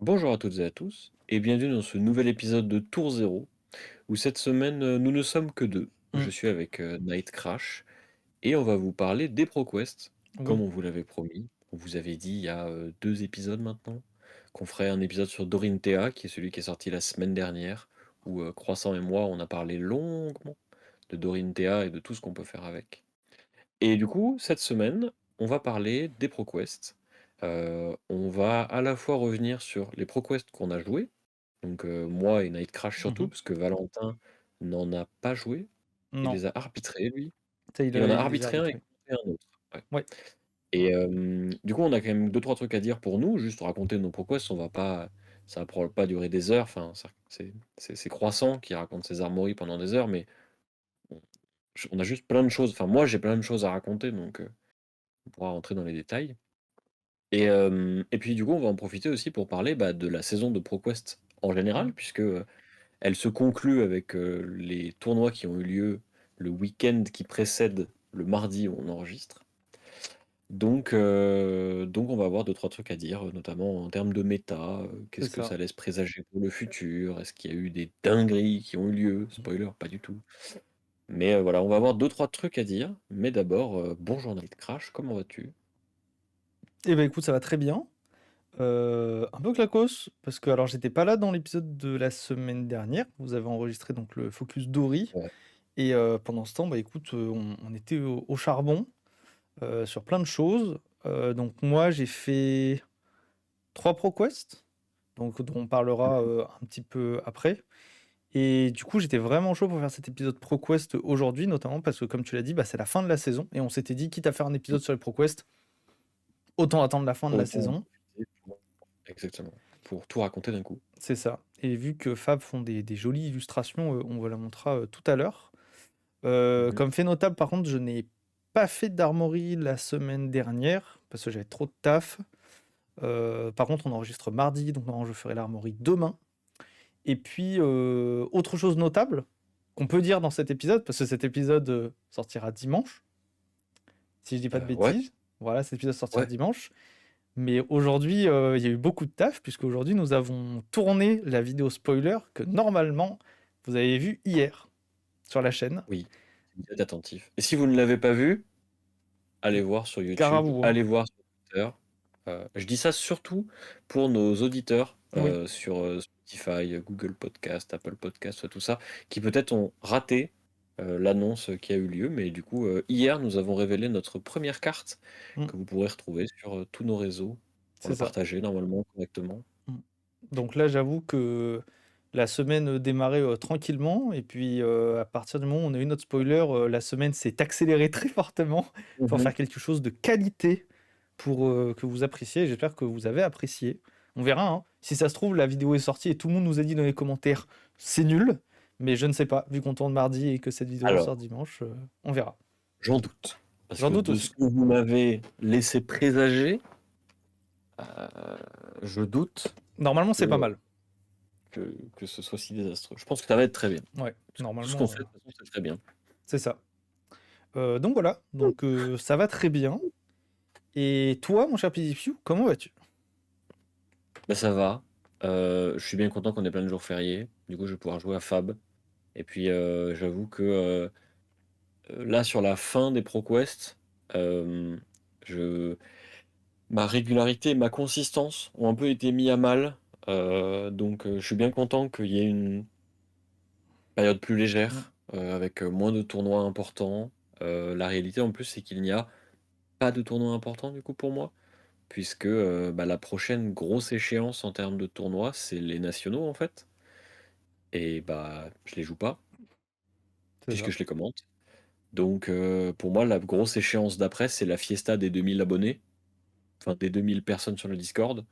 Bonjour à toutes et à tous, et bienvenue dans ce nouvel épisode de Tour Zéro, où cette semaine nous ne sommes que deux. Mmh. Je suis avec Night Crash, et on va vous parler des ProQuest, comme Oui. on vous l'avait promis. On vous avait dit il y a deux épisodes maintenant, qu'on ferait un épisode sur Dorinthea, qui est celui qui est sorti la semaine dernière, où Croissant et moi on a parlé longuement de Dorinthea et de tout ce qu'on peut faire avec. Et du coup, cette semaine, on va parler des ProQuest. On va à la fois revenir sur les ProQuest qu'on a joués, donc moi et Nightcrash surtout, Mmh. parce que Valentin n'en a pas joué. Il Non, les a arbitrés, lui. ça il, Il en a il les a arbitré un et arbitrés. compté un autre. Ouais. Ouais, Et du coup, on a quand même deux trois trucs à dire pour nous, juste raconter nos ProQuest. On va pas, ça va probablement pas durer des heures. Enfin, c'est Croissant qui raconte ses armories pendant des heures, mais on, on a juste plein de choses. Enfin, moi, j'ai plein de choses à raconter, donc on pourra rentrer dans les détails. Et puis du coup, on va en profiter aussi pour parler de la saison de ProQuest en général, mmh, puisque elle se conclut avec les tournois qui ont eu lieu le week-end qui précède le mardi où on enregistre. Donc on va avoir deux, trois trucs à dire, notamment en termes de méta, c'est qu'est-ce que ça. ça laisse présager pour le futur? Est-ce qu'il y a eu des dingueries qui ont eu lieu? Spoiler, pas du tout. Mais voilà, on va avoir deux, trois trucs à dire. Mais d'abord, bonjour Night Crash, comment vas-tu? Eh ben écoute, ça va très bien. Un peu claquos parce que alors j'étais pas là dans l'épisode de la semaine dernière. Vous avez enregistré donc le focus Dory Ouais. et pendant ce temps, bah, écoute, on était au charbon, sur plein de choses. Donc moi, j'ai fait 3 ProQuest, donc dont on parlera, un petit peu après. Et du coup, j'étais vraiment chaud pour faire cet épisode ProQuest aujourd'hui, notamment parce que, comme tu l'as dit, bah, c'est la fin de la saison et on s'était dit, quitte à faire un épisode sur les ProQuest, autant attendre la fin de la Autant en saison. profiter pour exactement, pour tout raconter d'un coup. C'est ça. Et vu que Fab font des jolies illustrations, on vous la montrera tout à l'heure. Mmh. Comme fait notable, par contre, je n'ai pas fait d'armory la semaine dernière parce que j'avais trop de taf. Par contre, on enregistre mardi, donc normalement, je ferai l'armory demain. Et puis, autre chose notable qu'on peut dire dans cet épisode, parce que cet épisode sortira dimanche. Si je dis pas de Ouais, bêtises. Voilà, cet épisode sortira ouais. dimanche. Mais aujourd'hui, il y a eu beaucoup de taf, puisqu'aujourd'hui, nous avons tourné la vidéo spoiler que normalement, vous avez vue hier sur la chaîne. Oui, vous êtes attentif. Et si vous ne l'avez pas vu, allez voir sur Gare à YouTube, vous, hein. allez voir sur Twitter. Je dis ça surtout pour nos auditeurs, Oui, sur, Spotify, Google Podcast, Apple Podcast, tout ça, qui peut-être ont raté, l'annonce qui a eu lieu. Mais du coup, hier, nous avons révélé notre première carte mmh, que vous pourrez retrouver sur, tous nos réseaux pour c'est le ça. partager normalement correctement. Mmh. Donc là, j'avoue que la semaine, démarrait, tranquillement et puis, à partir du moment où on a eu notre spoiler, la semaine s'est accélérée très fortement pour Mmh. faire quelque chose de qualité pour, que vous appréciez. J'espère que vous avez apprécié. On verra, hein. Si ça se trouve, la vidéo est sortie et tout le monde nous a dit dans les commentaires: «C'est nul», mais je ne sais pas, vu qu'on tourne mardi et que cette vidéo sort Alors, dimanche, on verra. j'en doute, parce J'en que doute de ce aussi. que vous m'avez laissé présager, je doute Normalement, c'est pas que mal. que ce soit si désastreux. Je pense que ça va être très bien. Ouais, Tout ce qu'on normalement, fait, de toute façon, c'est très bien. c'est ça. Donc voilà, donc ça va très bien. Et toi, mon cher Pidipiu, comment vas-tu? Bah, ça va. Je suis bien content qu'on ait plein de jours fériés. Du coup, je vais pouvoir jouer à Fab. Et puis, j'avoue que, là, sur la fin des ProQuest, hem, je ma régularité et ma consistance ont un peu été mis à mal. Donc, je suis bien content qu'il y ait une période plus Mmh, légère, avec, moins de tournois importants. La réalité, en plus, c'est qu'il n'y a pas de tournoi important, du coup, pour moi. Puisque, la prochaine grosse échéance en termes de tournoi, c'est les nationaux, en fait. Et je les joue pas, c'est puisque ça. je les commente. Donc, pour moi, la grosse échéance d'après, c'est la fiesta des 2000 abonnés, enfin des 2000 personnes sur le Discord,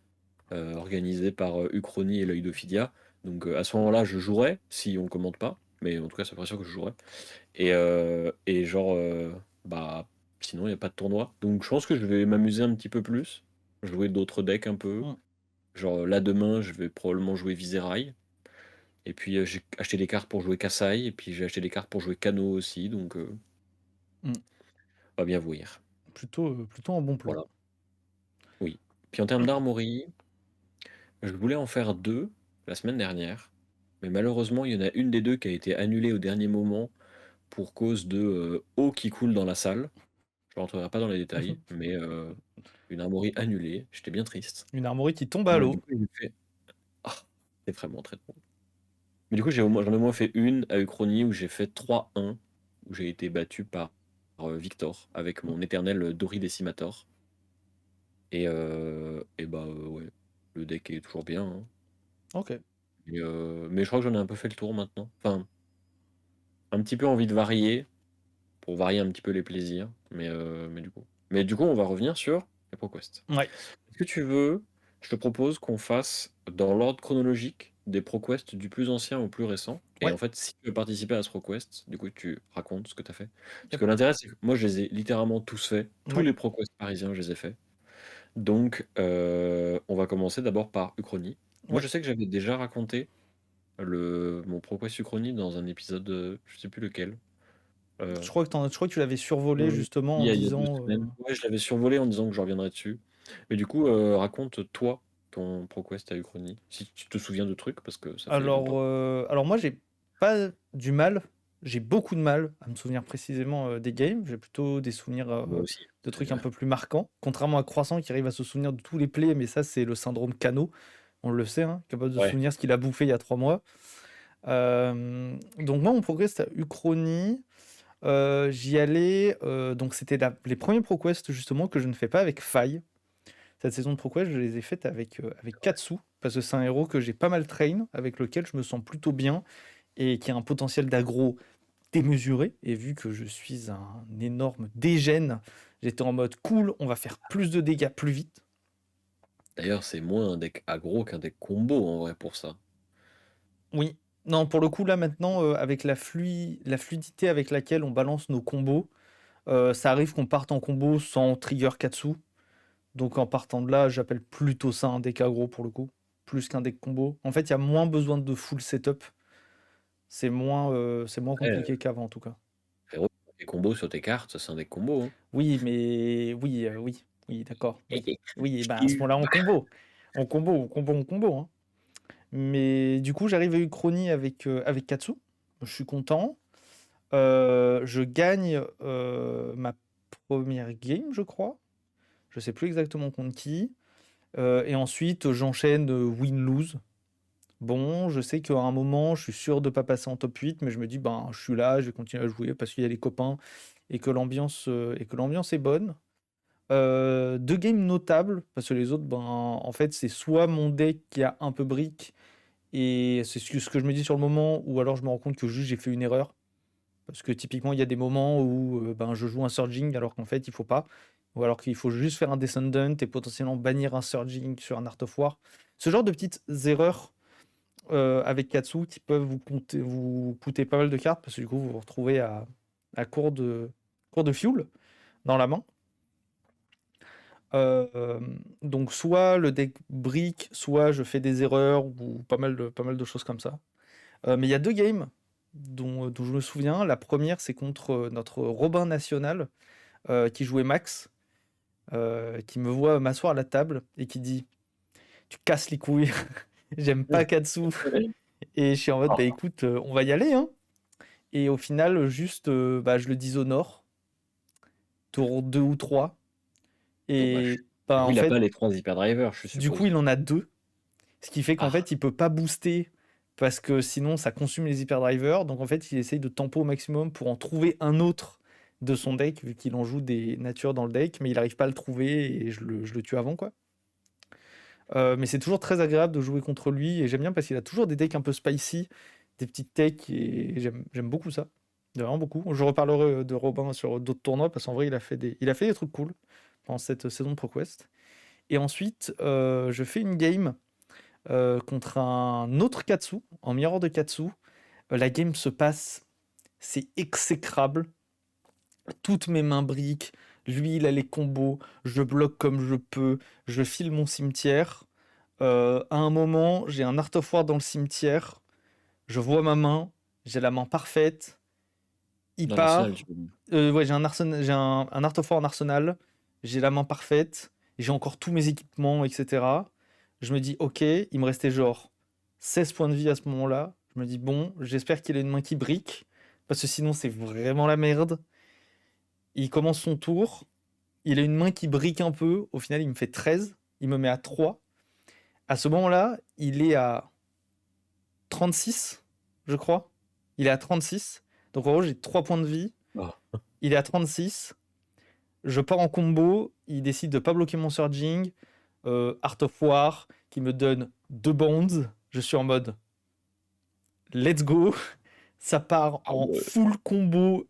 organisée par, Uchronie et l'Œil d'Ophidia. Donc, à ce moment-là, je jouerai, si on commente pas, mais en tout cas, c'est pas sûr que je jouerai. Et genre, sinon il y a pas de tournoi. Donc je pense que je vais m'amuser un petit peu plus, jouer d'autres decks un peu. Mmh, Genre, là, demain, je vais probablement jouer Viserai. Et puis, j'ai acheté des cartes pour jouer Kassai. Et puis, j'ai acheté des cartes pour jouer Kano aussi. Donc, mmh. on va bien voir. Plutôt un bon plan. Voilà, oui. Puis, en termes d'armory, Je voulais en faire 2 la semaine dernière, mais malheureusement, il y en a une des 2 qui a été annulée au dernier moment pour cause de, eau qui coule dans la salle. Je ne rentrerai pas dans les détails, mais une armoirie annulée. J'étais bien triste. Une armoirie qui tombe à Du l'eau. coup, j'ai fait ah, c'est vraiment très drôle. Mais du coup, j'en ai au moins fait une à Uchronie où j'ai fait 3-1, où j'ai été battu par Victor avec mon éternel Dori Decimator. Et bah ouais, le deck est toujours bien, hein. Ok. Mais je crois que j'en ai un peu fait le tour maintenant. Enfin, un petit peu envie de varier, pour varier un petit peu les plaisirs. Mais du coup, on va revenir sur les ProQuest. Ouais. Est-ce que tu veux, je te propose qu'on fasse dans l'ordre chronologique des ProQuest du plus ancien au plus récent. Et Ouais. en fait, si tu veux participer à ce ProQuest, du coup, tu racontes ce que tu as fait. Parce Yep. que l'intérêt, c'est que moi, je les ai littéralement tous faits. Tous Ouais. les ProQuest parisiens, je les ai faits. Donc, on va commencer d'abord par Uchronie. Moi, Ouais. je sais que j'avais déjà raconté mon ProQuest Uchronie dans un épisode, je sais plus lequel. Euh, Je crois que tu l'avais survolé euh, justement en il y a 2 disant. semaines. Ouais, je l'avais survolé en disant que je reviendrais dessus. Mais du coup, raconte toi ton ProQuest à Uchronie, si tu te souviens de trucs, parce que ça fait longtemps. Alors moi, j'ai pas du mal, j'ai beaucoup de mal à me souvenir précisément des games. J'ai plutôt des souvenirs Moi aussi. de trucs un peu plus marquants. Contrairement à Croissant qui arrive à se souvenir de tous les plays, mais ça, c'est le syndrome Cano. On le sait, hein, capable de se Ouais. souvenir ce qu'il a bouffé il y a 3 mois. Donc moi, mon ProQuest à Uchronie, j'y allais. Donc c'était les premiers ProQuest justement que je ne fais pas avec Faille. Cette saison de ProQuest, je les ai faites avec Katsu, parce que c'est un héros que j'ai pas mal train, avec lequel je me sens plutôt bien, et qui a un potentiel d'aggro démesuré. Et vu que je suis un énorme dégène, j'étais en mode cool, on va faire plus de dégâts plus vite. D'ailleurs, c'est moins un deck aggro qu'un deck combo en vrai pour ça. Oui. Non, pour le coup, là maintenant, avec la fluidité avec laquelle on balance nos combos, ça arrive qu'on parte en combo sans trigger Katsu. Donc en partant de là, j'appelle plutôt ça un deck aggro pour le coup, plus qu'un deck combo. En fait, il y a moins besoin de full setup. C'est moins Après, compliqué qu'avant en tout cas. frérot, tes combos sur tes cartes, c'est un deck combo, hein. Oui, mais oui, d'accord, oui. Oui, et ben à ce Ch'ti. moment-là, on combo, hein. Mais du coup, j'arrive à Uchronie avec Katsu. Je suis content. Je gagne ma première game, je crois. Je sais plus exactement contre qui. Et ensuite, j'enchaîne win-lose. Bon, je sais qu'à un moment, je suis sûr de ne pas passer en top 8, mais je me dis, ben, je suis là, je vais continuer à jouer parce qu'il y a les copains et que l'ambiance est bonne. 2 games notables, parce que les autres, ben, en fait, c'est soit mon deck qui a un peu brick, et c'est ce que je me dis sur le moment, ou alors je me rends compte que juste j'ai fait une erreur. Parce que typiquement, il y a des moments où ben, je joue un Surging alors qu'en fait, il faut pas. Ou alors qu'il faut juste faire un Descendant et potentiellement bannir un Surging sur un Art of War. Ce genre de petites erreurs avec Katsu qui peuvent vous coûter pas mal de cartes parce que du coup, vous vous retrouvez à court de fuel dans la main. Euh, donc, soit le deck brick, soit je fais des erreurs ou pas mal de choses comme ça. Mais il y a 2 games dont je me souviens. La première, c'est contre notre Robin national qui jouait Max, qui me voit m'asseoir à la table et qui dit: Tu casses les couilles, j'aime pas Katsu. Et je suis en mode: Bah Ah, écoute, on va y aller, hein. Et au final, juste, bah, je le dishonore, tour 2 ou 3. dommage. Et Du bah, coup, en il a fait, pas les 3 hyperdrivers, je du coup, suppose. il en a 2. Ce qui fait qu'en Ah, fait, il peut pas booster parce que sinon, ça consume les hyperdrivers. Donc en fait, il essaye de tempo au maximum pour en trouver un autre de son deck, vu qu'il en joue des natures dans le deck, mais il n'arrive pas à le trouver et je le tue avant, quoi. Mais c'est toujours très agréable de jouer contre lui et j'aime bien parce qu'il a toujours des decks un peu spicy, des petites techs et j'aime beaucoup ça. Vraiment beaucoup. Je reparlerai de Robin sur d'autres tournois parce qu'en vrai, il a fait des trucs cool pendant cette saison de ProQuest. Et ensuite, je fais une game contre un autre Katsu, en miroir de Katsu. La game se passe, c'est exécrable. Toutes mes mains briquent. Lui, il a les combos. Je bloque comme je peux. Je file mon cimetière. À un moment, j'ai un Art of War dans le cimetière. Je vois ma main. J'ai la main parfaite. Il dans l'arsenal, part. tu peux dire. Ouais, j'ai un Art of War en arsenal. J'ai la main parfaite. J'ai encore tous mes équipements, etc. Je me dis, ok, il me restait genre 16 points de vie à ce moment-là. Je me dis, bon, j'espère qu'il a une main qui brique, parce que sinon c'est vraiment la merde. Il commence son tour, il a une main qui brique un peu, au final il me fait 13, il me met à 3. À ce moment-là, il est à 36, je crois. Il est à 36. Donc en gros, j'ai 3 points de vie. Ah. Il est à 36. Je pars en combo. Il décide de pas bloquer mon surging. Art of War qui me donne 2 bonds. Je suis en mode let's go. Ça part Ah en ouais. full combo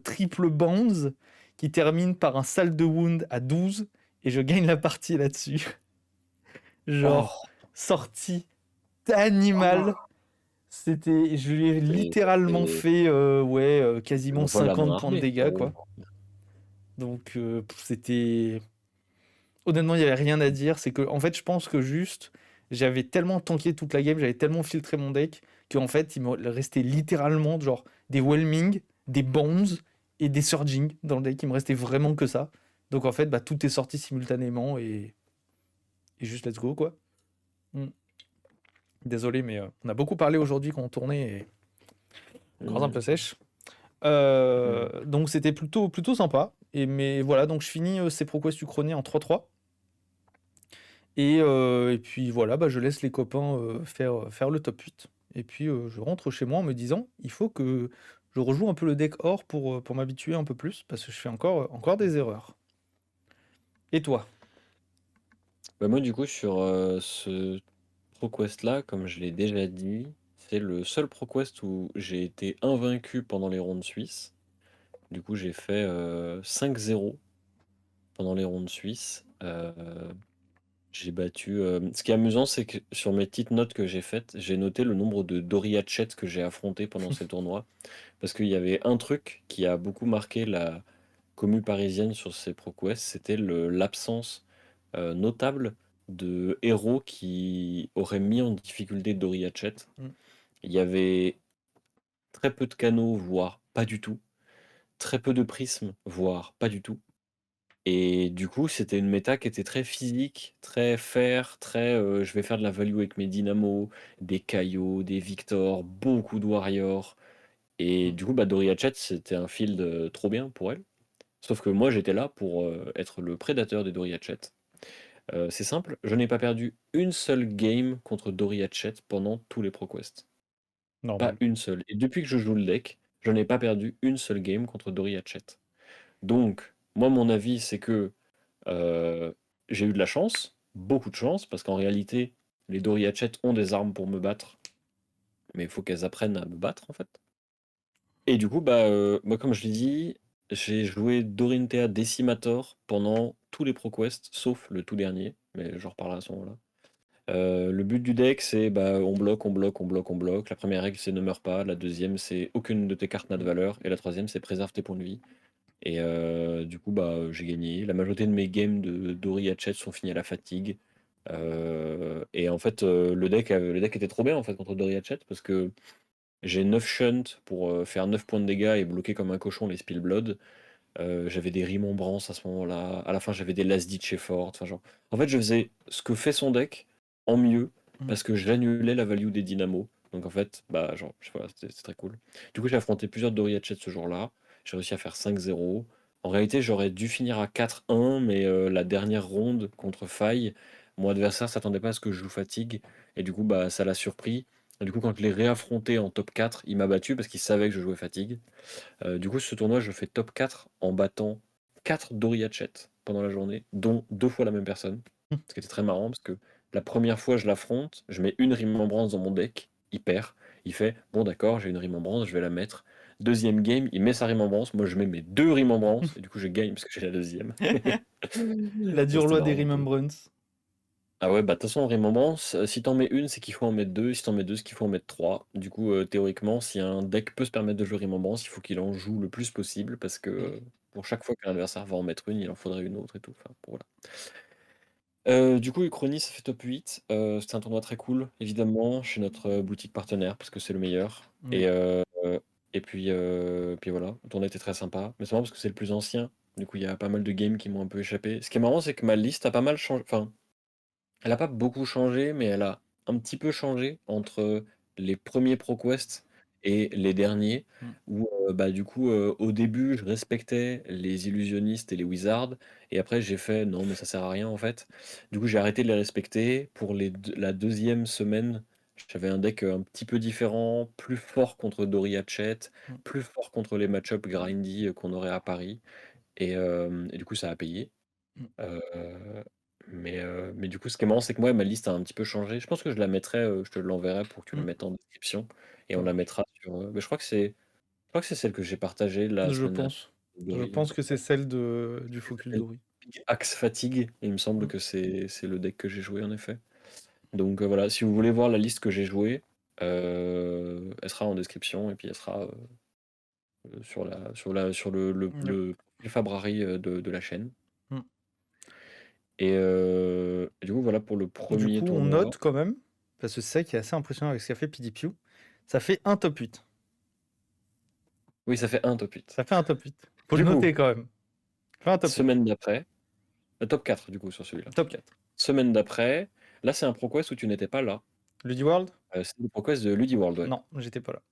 triple bonds qui termine par un sale de wound à 12 et je gagne la partie là-dessus. Genre, Oh, sortie d'animal. C'était, je lui ai littéralement c'est fait quasiment l'envoi de la main 50 points de armée, dégâts, frérot. quoi. Donc, c'était. Honnêtement, il n'y avait rien à dire. C'est que, en fait, je pense que juste, j'avais tellement tanké toute la game, j'avais tellement filtré mon deck, qu'en fait, il me restait littéralement genre des whelming, des bones et des surging dans le deck. Il me restait vraiment que ça. Donc, en fait, bah, tout est sorti simultanément et juste let's go, quoi. Mm. Désolé, mais on a beaucoup parlé aujourd'hui quand on tournait et encore un peu sèche. Donc c'était plutôt sympa. Mais voilà, donc je finis ces ProQuest Uchronie en 3-3. Et puis voilà, bah, je laisse les copains faire le top 8. Et puis je rentre chez moi en me disant, il faut que je rejoue un peu le deck or pour m'habituer un peu plus, parce que je fais encore des erreurs. Et toi? Bah moi du coup sur ce ProQuest là, comme je l'ai déjà dit, c'est le seul ProQuest où j'ai été invaincu pendant les rondes suisses. Du coup j'ai fait 5-0 pendant les rondes suisses. J'ai battu. Ce qui est amusant, c'est que sur mes petites notes que j'ai faites, j'ai noté le nombre de Dory Hatchet que j'ai affronté pendant ces tournois. Parce qu'il y avait un truc qui a beaucoup marqué la commu parisienne sur ces ProQuest, c'était l'absence notable de héros qui auraient mis en difficulté Dory Hatchet. Mm. Il y avait très peu de canaux, voire pas du tout. Très peu de prismes, voire pas du tout. Et du coup, c'était une méta qui était très physique, très fair, très je vais faire de la value avec mes dynamos, des Kaio, des Victor, beaucoup de warriors. Et Mm. du coup, bah, Dory Hatchet, c'était un field trop bien pour elle. Sauf que moi, j'étais là pour être le prédateur des Dory Hatchet. C'est simple, je n'ai pas perdu une seule game contre Dory Hatchet pendant tous les ProQuest. Pas Normal. une seule. Et depuis que je joue le deck, je n'ai pas perdu une seule game contre Dory Hatchet. Donc, moi, mon avis, c'est que euh, j'ai eu de la chance, beaucoup de chance, parce qu'en réalité, les Dory Hatchet ont des armes pour me battre, mais il faut qu'elles apprennent à me battre, en fait. Et du coup, bah, moi, comme je l'ai dit, j'ai joué Dorinthea Decimator pendant tous les ProQuest, sauf le tout dernier, mais j'en reparlerai à ce moment-là. Le but du deck, c'est bah, on bloque, on bloque, on bloque, on bloque. La première règle, c'est ne meurs pas. La deuxième, c'est aucune de tes cartes n'a de Mm. valeur. Et la troisième, c'est préserve tes points de vie. Et du coup, bah, j'ai gagné. La majorité de mes games de Dory Hatchet sont finis à la fatigue. Et en fait, le deck était trop bien en fait contre Dory Hatchet parce que j'ai 9 shunt pour faire 9 points de dégâts et bloquer comme un cochon les Spillblood. J'avais des Remembrance à ce moment-là. À la fin, j'avais des Last Ditch Effort. Enfin, genre... En fait, je faisais ce que fait son deck en mieux Mm. parce que j'annulais la value des dynamos. Donc en fait, bah, genre, je sais pas, c'était très cool. Du coup, j'ai affronté plusieurs Dory Hatchet ce jour-là. J'ai réussi à faire 5-0. En réalité, j'aurais dû finir à 4-1, mais la dernière ronde contre Faille, mon adversaire s'attendait pas à ce que je joue fatigue. Et du coup, bah, ça l'a surpris. Et du coup, quand je l'ai réaffronté en top 4, il m'a battu parce qu'il savait que je jouais fatigue. Du coup, ce tournoi, je fais top 4 en battant 4 Dory Hatchet pendant la journée, dont 2 fois la même personne. Ce qui était très marrant parce que la première fois, je l'affronte, je mets une Remembrance dans mon deck, il perd. Il fait bon, d'accord, j'ai une Remembrance, je vais la mettre. Deuxième game, il met sa Remembrance, moi je mets mes 2 Remembrances, et du coup je gagne parce que j'ai la deuxième. La Ça, dure c'était loi des marrant un peu. Remembrance. Ah ouais, bah de toute façon, en Remembrance, si t'en mets une, c'est qu'il faut en mettre deux. Si t'en mets deux, c'est qu'il faut en mettre trois. Du coup, théoriquement, si un deck peut se permettre de jouer Remembrance, il faut qu'il en joue le plus possible parce que Mm. pour chaque fois qu'un adversaire va en mettre une, il en faudrait une autre et tout. Enfin, voilà. Du coup, Uchronie, ça fait top 8. C'était un tournoi très cool, évidemment, chez notre boutique partenaire parce que c'est le meilleur. Oui. Et puis voilà, le tournoi était très sympa. Mais c'est marrant parce que c'est le plus ancien. Du coup, il y a pas mal de games qui m'ont un peu échappé. Ce qui est marrant, c'est que ma liste a pas mal changé. Enfin, Elle a pas beaucoup changé, mais elle a un petit peu changé entre les premiers ProQuest et les derniers, Mm. où bah, du coup, au début, je respectais les illusionnistes et les wizards, et après j'ai fait non, mais ça sert à rien en fait. Du coup, j'ai arrêté de les respecter. Pour la deuxième semaine, j'avais un deck un petit peu différent, plus fort contre Dory Hatchet, Mm. plus fort contre les match-up grindy qu'on aurait à Paris, et du coup, ça a payé. Mm. Euh, mais du coup, ce qui est marrant, c'est que moi, ma liste a un petit peu changé. Je pense que je la mettrai, je te l'enverrai pour que tu le Mm. mettes en description. Et Ça on la marche. mettra sur. Mais je crois que c'est celle que j'ai partagée la Je semaine dernière. pense. Je Dory, pense que c'est celle du elle Focus s'appelle Dory. Big Axe Fatigue. Et il me semble Mm. que c'est le deck que j'ai joué, en effet. Donc voilà, si vous voulez voir la liste que j'ai jouée, elle sera en description. Et puis elle sera sur Yep. le profil Fabrari de la chaîne. Mm. Et du coup, voilà pour le Du premier coup, on tournoi. note quand même, parce que c'est ça qui est assez impressionnant avec ce qu'a fait PDPU. Ça fait un top 8. Oui, ça fait un top 8. Ça fait un top 8. Faut le Du coup, noter quand même. Ça fait un top 8. semaine d'après, top 4 du coup sur celui-là. Top 4. Semaine d'après, là c'est un ProQuest où tu n'étais pas là. Ludi World? C'est le ProQuest de Ludi World, ouais. Non, j'étais pas là.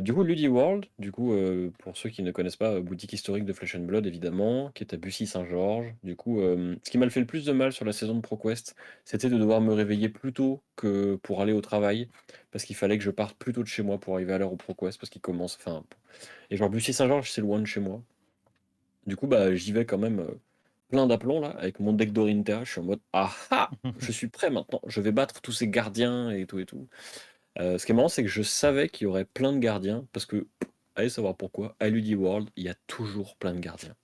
Du coup, Ludi World, du coup, pour ceux qui ne connaissent pas, boutique historique de Flesh and Blood évidemment, qui est à Bussy-Saint-Georges. Du coup, ce qui m'a fait le plus de mal sur la saison de ProQuest, c'était de devoir me réveiller plus tôt que pour aller au travail, parce qu'il fallait que je parte plus tôt de chez moi pour arriver à l'heure au ProQuest, parce qu'il commence, enfin, et genre Bussy-Saint-Georges, c'est loin de chez moi. Du coup, bah, j'y vais quand même plein d'aplomb là, avec mon deck d'Orinthea. Je suis en mode ah ah, je suis prêt maintenant. Je vais battre tous ces gardiens et tout et tout. Ce qui est marrant, c'est que je savais qu'il y aurait plein de gardiens parce que, allez savoir pourquoi, à Ludi World, il y a toujours plein de gardiens.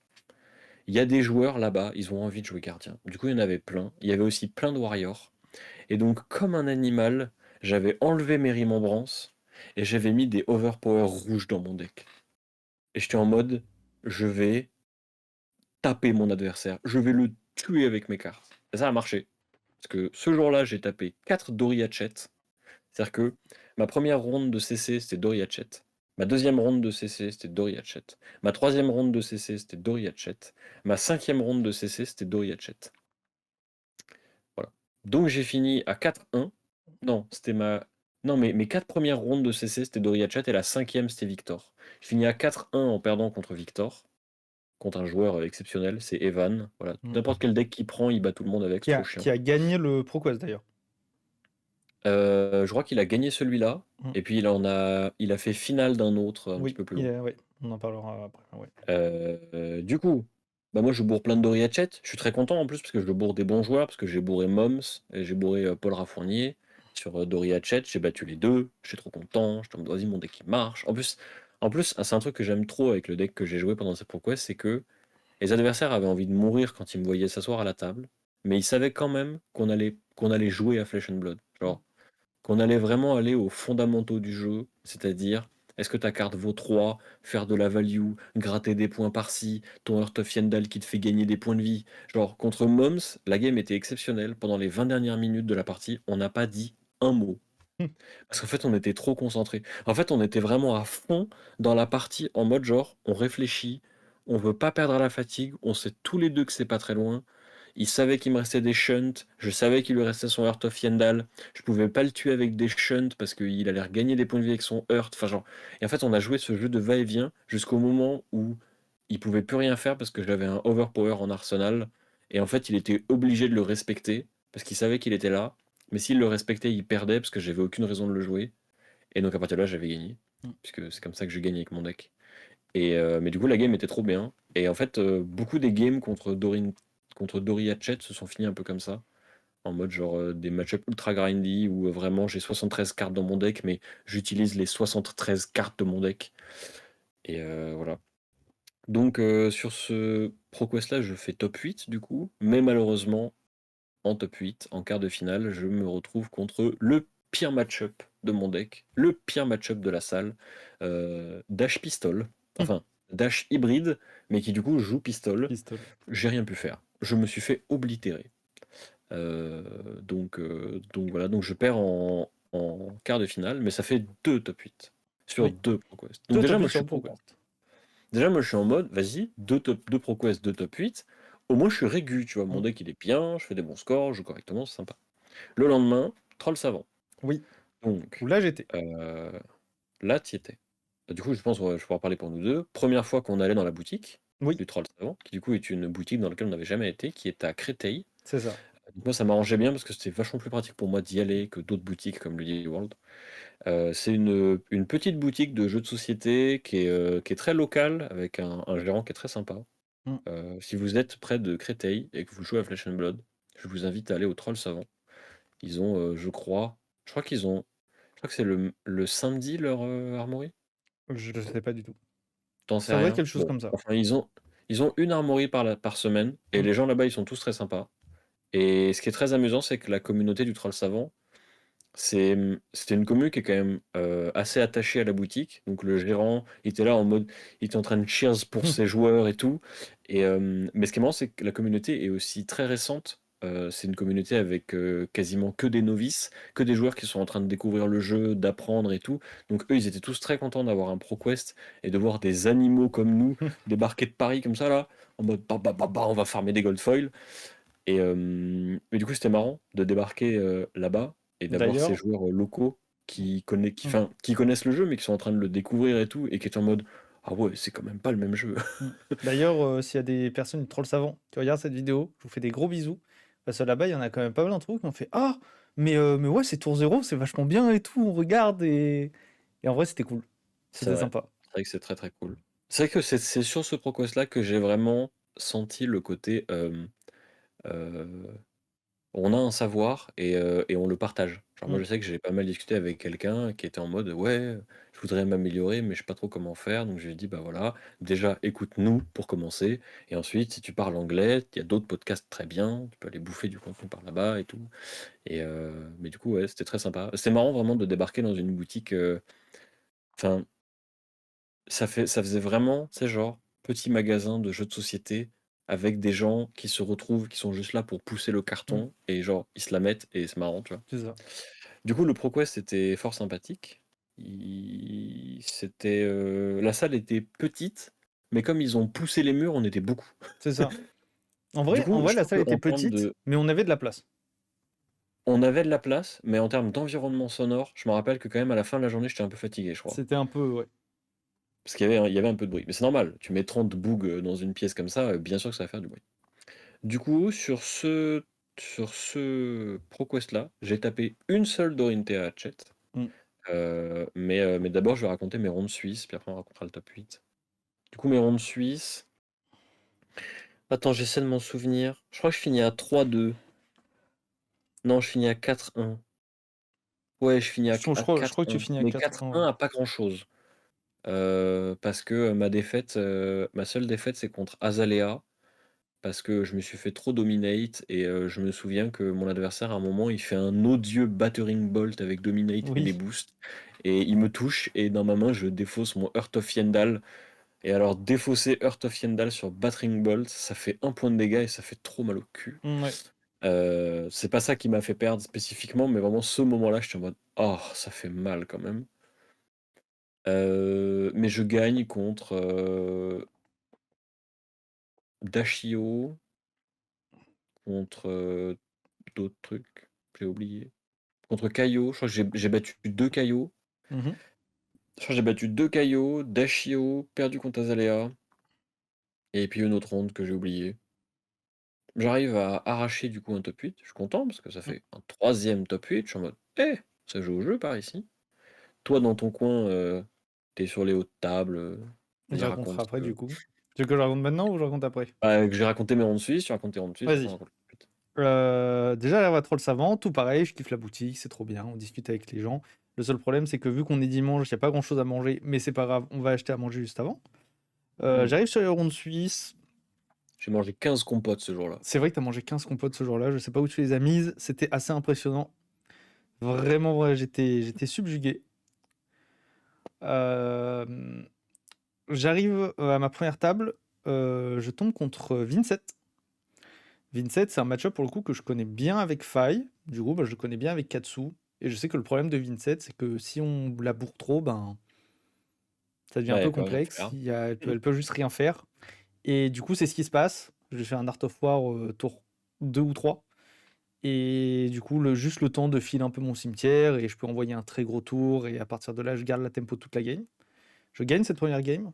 Il y a des joueurs là-bas, ils ont envie de jouer gardien. Du coup, il y en avait plein. Il y avait aussi plein de warriors. Et donc, comme un animal, j'avais enlevé mes remembrances et j'avais mis des overpower rouges dans mon deck. Et j'étais en mode, je vais taper mon adversaire. Je vais le tuer avec mes cartes. Et ça a marché. Parce que ce jour-là, j'ai tapé 4 Dory Hatchet. C'est-à-dire que ma première ronde de CC, c'était Dory Hatchet. Ma deuxième ronde de CC, c'était Dory Hatchet. Ma troisième ronde de CC, c'était Dory Hatchet. Ma cinquième ronde de CC, c'était Dory Hatchet. Voilà. Donc j'ai fini à 4-1. Non, c'était ma. Non, mais mes 4 premières rondes de CC, c'était Dory Hatchet et la cinquième, c'était Victor. Je finis à 4-1 en perdant contre Victor. Contre un joueur exceptionnel, c'est Evan. Voilà. Mm. N'importe quel deck qu'il prend, il bat tout le monde avec, c'est trop chiant. Qui a gagné le ProQuest d'ailleurs. Je crois qu'il a gagné celui-là, Mm. et puis il a fait finale d'un autre un petit Oui, peu plus loin. ouais, on en parlera après. Ouais. Du coup, bah moi je bourre plein de Dory Hatchet. Je suis très content en plus parce que je bourre des bons joueurs, parce que j'ai bourré Moms et j'ai bourré Paul Raffournier sur Dory Hatchet. J'ai battu les deux, je suis trop content. Je te dis, vas-y, mon deck il marche. En plus, c'est un truc que j'aime trop avec le deck que j'ai joué pendant cette ProQuest, c'est que les adversaires avaient envie de mourir quand ils me voyaient s'asseoir à la table, mais ils savaient quand même qu'on allait jouer à Flesh and Blood. Genre, qu'on allait vraiment aller aux fondamentaux du jeu, c'est-à-dire, est-ce que ta carte vaut 3, faire de la value, gratter des points par-ci, ton Heart of Yandal qui te fait gagner des points de vie. Genre, contre Moms, la game était exceptionnelle. Pendant les 20 dernières minutes de la partie, on n'a pas dit un mot. Parce qu'en fait, on était trop concentrés. En fait, on était vraiment à fond dans la partie en mode genre, on réfléchit, on veut pas perdre à la fatigue, on sait tous les deux que c'est pas très loin. Il savait qu'il me restait des shunts, je savais qu'il lui restait son Heart of Yendal, je pouvais pas le tuer avec des shunts parce qu'il allait regagner des points de vie avec son Heart. Enfin, genre. Et en fait, on a joué ce jeu de va-et-vient jusqu'au moment où il pouvait plus rien faire parce que j'avais un Overpower en arsenal. Et en fait, il était obligé de le respecter parce qu'il savait qu'il était là. Mais s'il le respectait, il perdait parce que j'avais aucune raison de le jouer. Et donc à partir de là, j'avais gagné. Mm. Puisque c'est comme ça que je gagne avec mon deck. Mais du coup, la game était trop bien. Et en fait, beaucoup des games contre Dory Hatchet se sont finis un peu comme ça. En mode genre des match-up ultra grindy où vraiment j'ai 73 cartes dans mon deck, mais j'utilise les 73 cartes de mon deck. Et voilà. Donc sur ce ProQuest là, je fais top 8 du coup. Mais malheureusement, en top 8, en quart de finale, je me retrouve contre le pire match-up de mon deck, le pire match-up de la salle, Dash Pistol, enfin Dash hybride, mais qui du coup joue Pistol. Pistol. J'ai rien pu faire. Je me suis fait oblitérer. Donc voilà, donc je perds en quart de finale, mais ça fait 2 top 8 sur Oui. 2 ProQuest. Donc Deux déjà, top moi 8 je suis sur content. ProQuest. Déjà, moi je suis en mode, vas-y, 2 ProQuest, 2 top 8. au moins je suis régu, tu vois. Mon Mm. deck il est bien, je fais des bons scores, je joue correctement, c'est sympa. Le lendemain, troll savant. Oui, où Donc, là j'étais. euh, là, tu étais. Du coup, je pense que je vais pouvoir parler pour nous deux. Première fois qu'on allait dans la boutique Oui, du troll savant, qui du coup est une boutique dans laquelle on n'avait jamais été, qui est à Créteil. c'est ça. Donc moi, ça m'arrangeait bien parce que c'était vachement plus pratique pour moi d'y aller que d'autres boutiques comme Lily World. C'est une petite boutique de jeux de société qui est très locale, avec un gérant qui est très sympa. Mm. Si vous êtes près de Créteil et que vous jouez à Flesh and Blood, je vous invite à aller au Troll Savant. Ils ont, je crois qu'ils ont, je crois que c'est le samedi leur armory. Je ne sais pas du tout. T'en sais Ça doit être rien. quelque chose Bon, comme ça. enfin ils ont une armory par semaine et Mm. les gens là-bas ils sont tous très sympas. Et ce qui est très amusant, c'est que la communauté du Troll Savant, c'était une commu qui est quand même assez attachée à la boutique. Donc le gérant, il était là en mode, il était en train de cheers pour ses joueurs et tout. Mais ce qui est marrant, c'est que la communauté est aussi très récente. C'est une communauté avec quasiment que des novices, que des joueurs qui sont en train de découvrir le jeu, d'apprendre et tout. Donc eux, ils étaient tous très contents d'avoir un ProQuest et de voir des animaux comme nous débarquer de Paris comme ça là, en mode on va farmer des gold foil. Mais du coup, c'était marrant de débarquer là-bas et d'avoir ces D'ailleurs, joueurs locaux mm, qui connaissent le jeu, mais qui sont en train de le découvrir et tout, et qui étaient en mode ah ouais, c'est quand même pas le même jeu. mm. D'ailleurs, s'il y a des personnes du troll savant qui regardent cette vidéo, je vous fais des gros bisous. Parce que là-bas, il y en a quand même pas mal d'entre vous qui ont fait ah, mais ouais, c'est Tour Zéro, c'est vachement bien et tout, on regarde et en vrai, c'était cool. C'est C'était vrai, sympa. c'est vrai que c'est très très cool. C'est vrai que c'est sur ce ProQuest-là que j'ai vraiment senti le côté euh, on a un savoir et on le partage. Genre moi Mm. je sais que j'ai pas mal discuté avec quelqu'un qui était en mode ouais, je voudrais m'améliorer mais je sais pas trop comment faire. Donc je lui ai dit bah voilà, déjà écoute-nous pour commencer et ensuite si tu parles anglais, il y a d'autres podcasts très bien, tu peux aller bouffer du contenu par là-bas et tout. Mais du coup ouais, c'était très sympa. C'était marrant vraiment de débarquer dans une boutique enfin ça faisait vraiment, c'est genre petit magasin de jeux de société avec des gens qui se retrouvent, qui sont juste là pour pousser le Mm. carton et genre ils se la mettent et c'est marrant, tu vois. C'est ça. Du coup, le ProQuest était fort sympathique. La salle était petite, mais comme ils ont poussé les murs, on était beaucoup. C'est ça. Du En coup, vrai, je la trouve salle était qu'en termes petite, de, mais on avait de la place. on avait de la place, mais en termes d'environnement sonore, je me rappelle que quand même à la fin de la journée, j'étais un peu fatigué, je crois. C'était un peu, ouais. Parce qu'il y avait un peu de bruit. Mais c'est normal, tu mets 30 bougs dans une pièce comme ça, bien sûr que ça va faire du bruit. Du coup, sur ce ProQuest-là, j'ai tapé une seule Dorothea Hatchet. Mm. Mais d'abord, je vais raconter mes rondes suisses, puis après, on racontera le top 8. Du coup, mes rondes suisses. Attends, j'essaie de m'en souvenir. Je crois que je finis à 3-2. Non, je finis à 4-1. Ouais, je finis à, Je à crois que tu 4-1. finis à Mais 4-1, ouais. 4-1 à pas grand-chose. Parce que ma seule défaite, c'est contre Azalea. Parce que je me suis fait trop dominate. Et je me souviens que mon adversaire, à un moment, il fait un odieux battering bolt avec dominate et des Oui. boosts. Et il me touche. Et dans ma main, je défausse mon Heart of Yendal. Et alors, défausser Heart of Yendal sur Battering Bolt, ça fait 1 point de dégâts et ça fait trop mal au cul. Mm, ouais. C'est pas ça qui m'a fait perdre spécifiquement, mais vraiment ce moment-là, j'étais en mode oh, ça fait mal quand même. Mais je gagne contre Dashio, contre d'autres trucs, j'ai oublié. Contre Kaio, je crois que j'ai battu 2 Kaio. Mhm. Je crois que j'ai battu 2 Kaio, Dashio, perdu contre Azalea, et puis une autre ronde que j'ai oubliée. J'arrive à arracher du coup un top 8, je suis content parce que ça Mm. fait un troisième top 8, je suis en mode ça joue au jeu par ici. Toi dans ton coin, t'es sur les hautes tables, Je vas-y raconterai raconte. après, du coup. Tu veux que je raconte maintenant ou je raconte après? Que j'ai raconté mes rondes suisses, tu racontes tes rondes suisses, après on Vas-y. raconte le top 8. Déjà, la va trop le savant, tout pareil, je kiffe la boutique, c'est trop bien, on discute avec les gens. Le seul problème, c'est que vu qu'on est dimanche, il n'y a pas grand-chose à manger, mais c'est pas grave, on va acheter à manger juste avant. Hmm. J'arrive sur les rondes suisses. J'ai mangé 15 compotes ce jour-là. C'est vrai que tu as mangé 15 compotes ce jour-là, je sais pas où tu les as mises, c'était assez impressionnant. Vraiment, ouais, j'étais subjugué. Euh, J'arrive à ma première table, je tombe contre Vincent. Vincent, c'est un match-up pour le coup que je connais bien avec Faye. Du coup, bah, je le connais bien avec Katsu. Et je sais que le problème de Vincent, c'est que si on la bourre trop, ben, ça devient un Ouais, peu elle peut rien complexe. faire. Elle peut juste rien faire. Et du coup, c'est ce qui se passe. J'ai fait un Art of War tour 2 ou 3. Et du coup, juste le temps de filer un peu mon cimetière et je peux envoyer un très gros tour. Et à partir de là, je garde la tempo toute la game. Je gagne cette première game.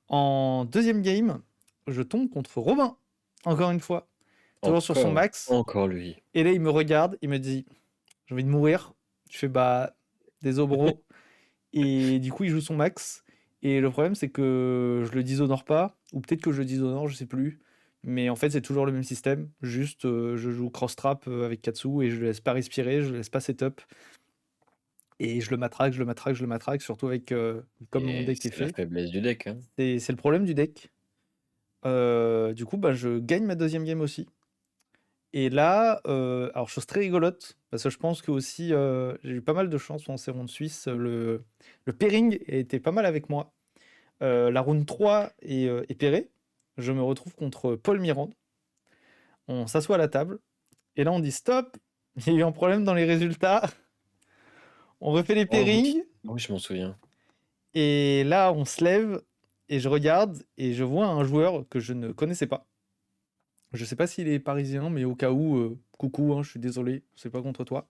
En deuxième game, je tombe contre Robin. Encore une fois. Toujours sur son max. Encore lui. Et là, il me regarde, il me dit j'ai envie de mourir. Je fais bah, désolé bro. Et du coup, il joue son max. Et le problème, c'est que je le dishonore pas. Ou peut-être que je le dishonore, je sais plus. Mais en fait, c'est toujours le même système. Juste, je joue cross-trap avec Katsu et je le laisse pas respirer, je le laisse pas setup. Et je le matraque, je le matraque, je le matraque, surtout avec comme mon deck est C'est la fait. faiblesse du deck. Hein. C'est le problème du deck. Du coup, bah, je gagne ma deuxième game aussi. Et là, alors chose très rigolote, parce que je pense que aussi j'ai eu pas mal de chance pendant ces rondes suisses. Le pairing était pas mal avec moi. La round 3 est pairée. Je me retrouve contre Paul Mirande. On s'assoit à la table. Et là, on dit stop. Il y a eu un problème dans les résultats. On refait les Oh oui. pairings. Oui, je m'en souviens. Et là, on se lève. Et je regarde. Et je vois un joueur que je ne connaissais pas. Je sais pas s'il est parisien, mais au cas où, coucou, hein, je suis désolé, c'est pas contre toi.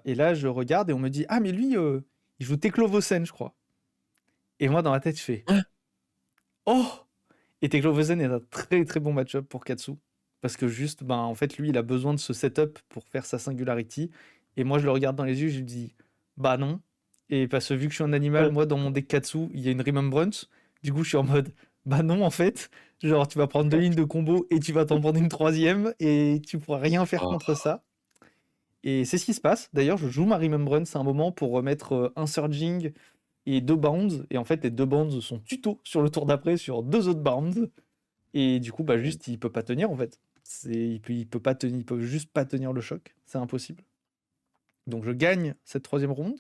Et là, je regarde et on me dit ah, mais lui, il joue Teklovosen, je crois. Et moi, dans la tête, je fais Hein oh. Et Teklovosen est un très très bon match-up pour Katsu. Parce que juste, ben, en fait, lui, il a besoin de ce setup pour faire sa singularity. Et moi, je le regarde dans les yeux, je lui dis bah non. Et parce que vu que je suis un animal, moi, dans mon deck Katsu, il y a une Remembrance. Du coup, je suis en mode bah non, en fait. Genre, tu vas prendre 2 lignes de combo et tu vas t'en prendre une troisième et tu pourras rien faire Oh, contre ça. Et c'est ce qui se passe. D'ailleurs, je joue ma Remembrance à un moment pour remettre un Surging et 2 Bounds. Et en fait, les 2 Bounds sont tuto sur le tour d'après sur 2 autres Bounds. Et du coup, bah juste, il peut pas tenir en fait. Il peut pas tenir, il peut juste pas tenir le choc. C'est impossible. Donc je gagne cette troisième round.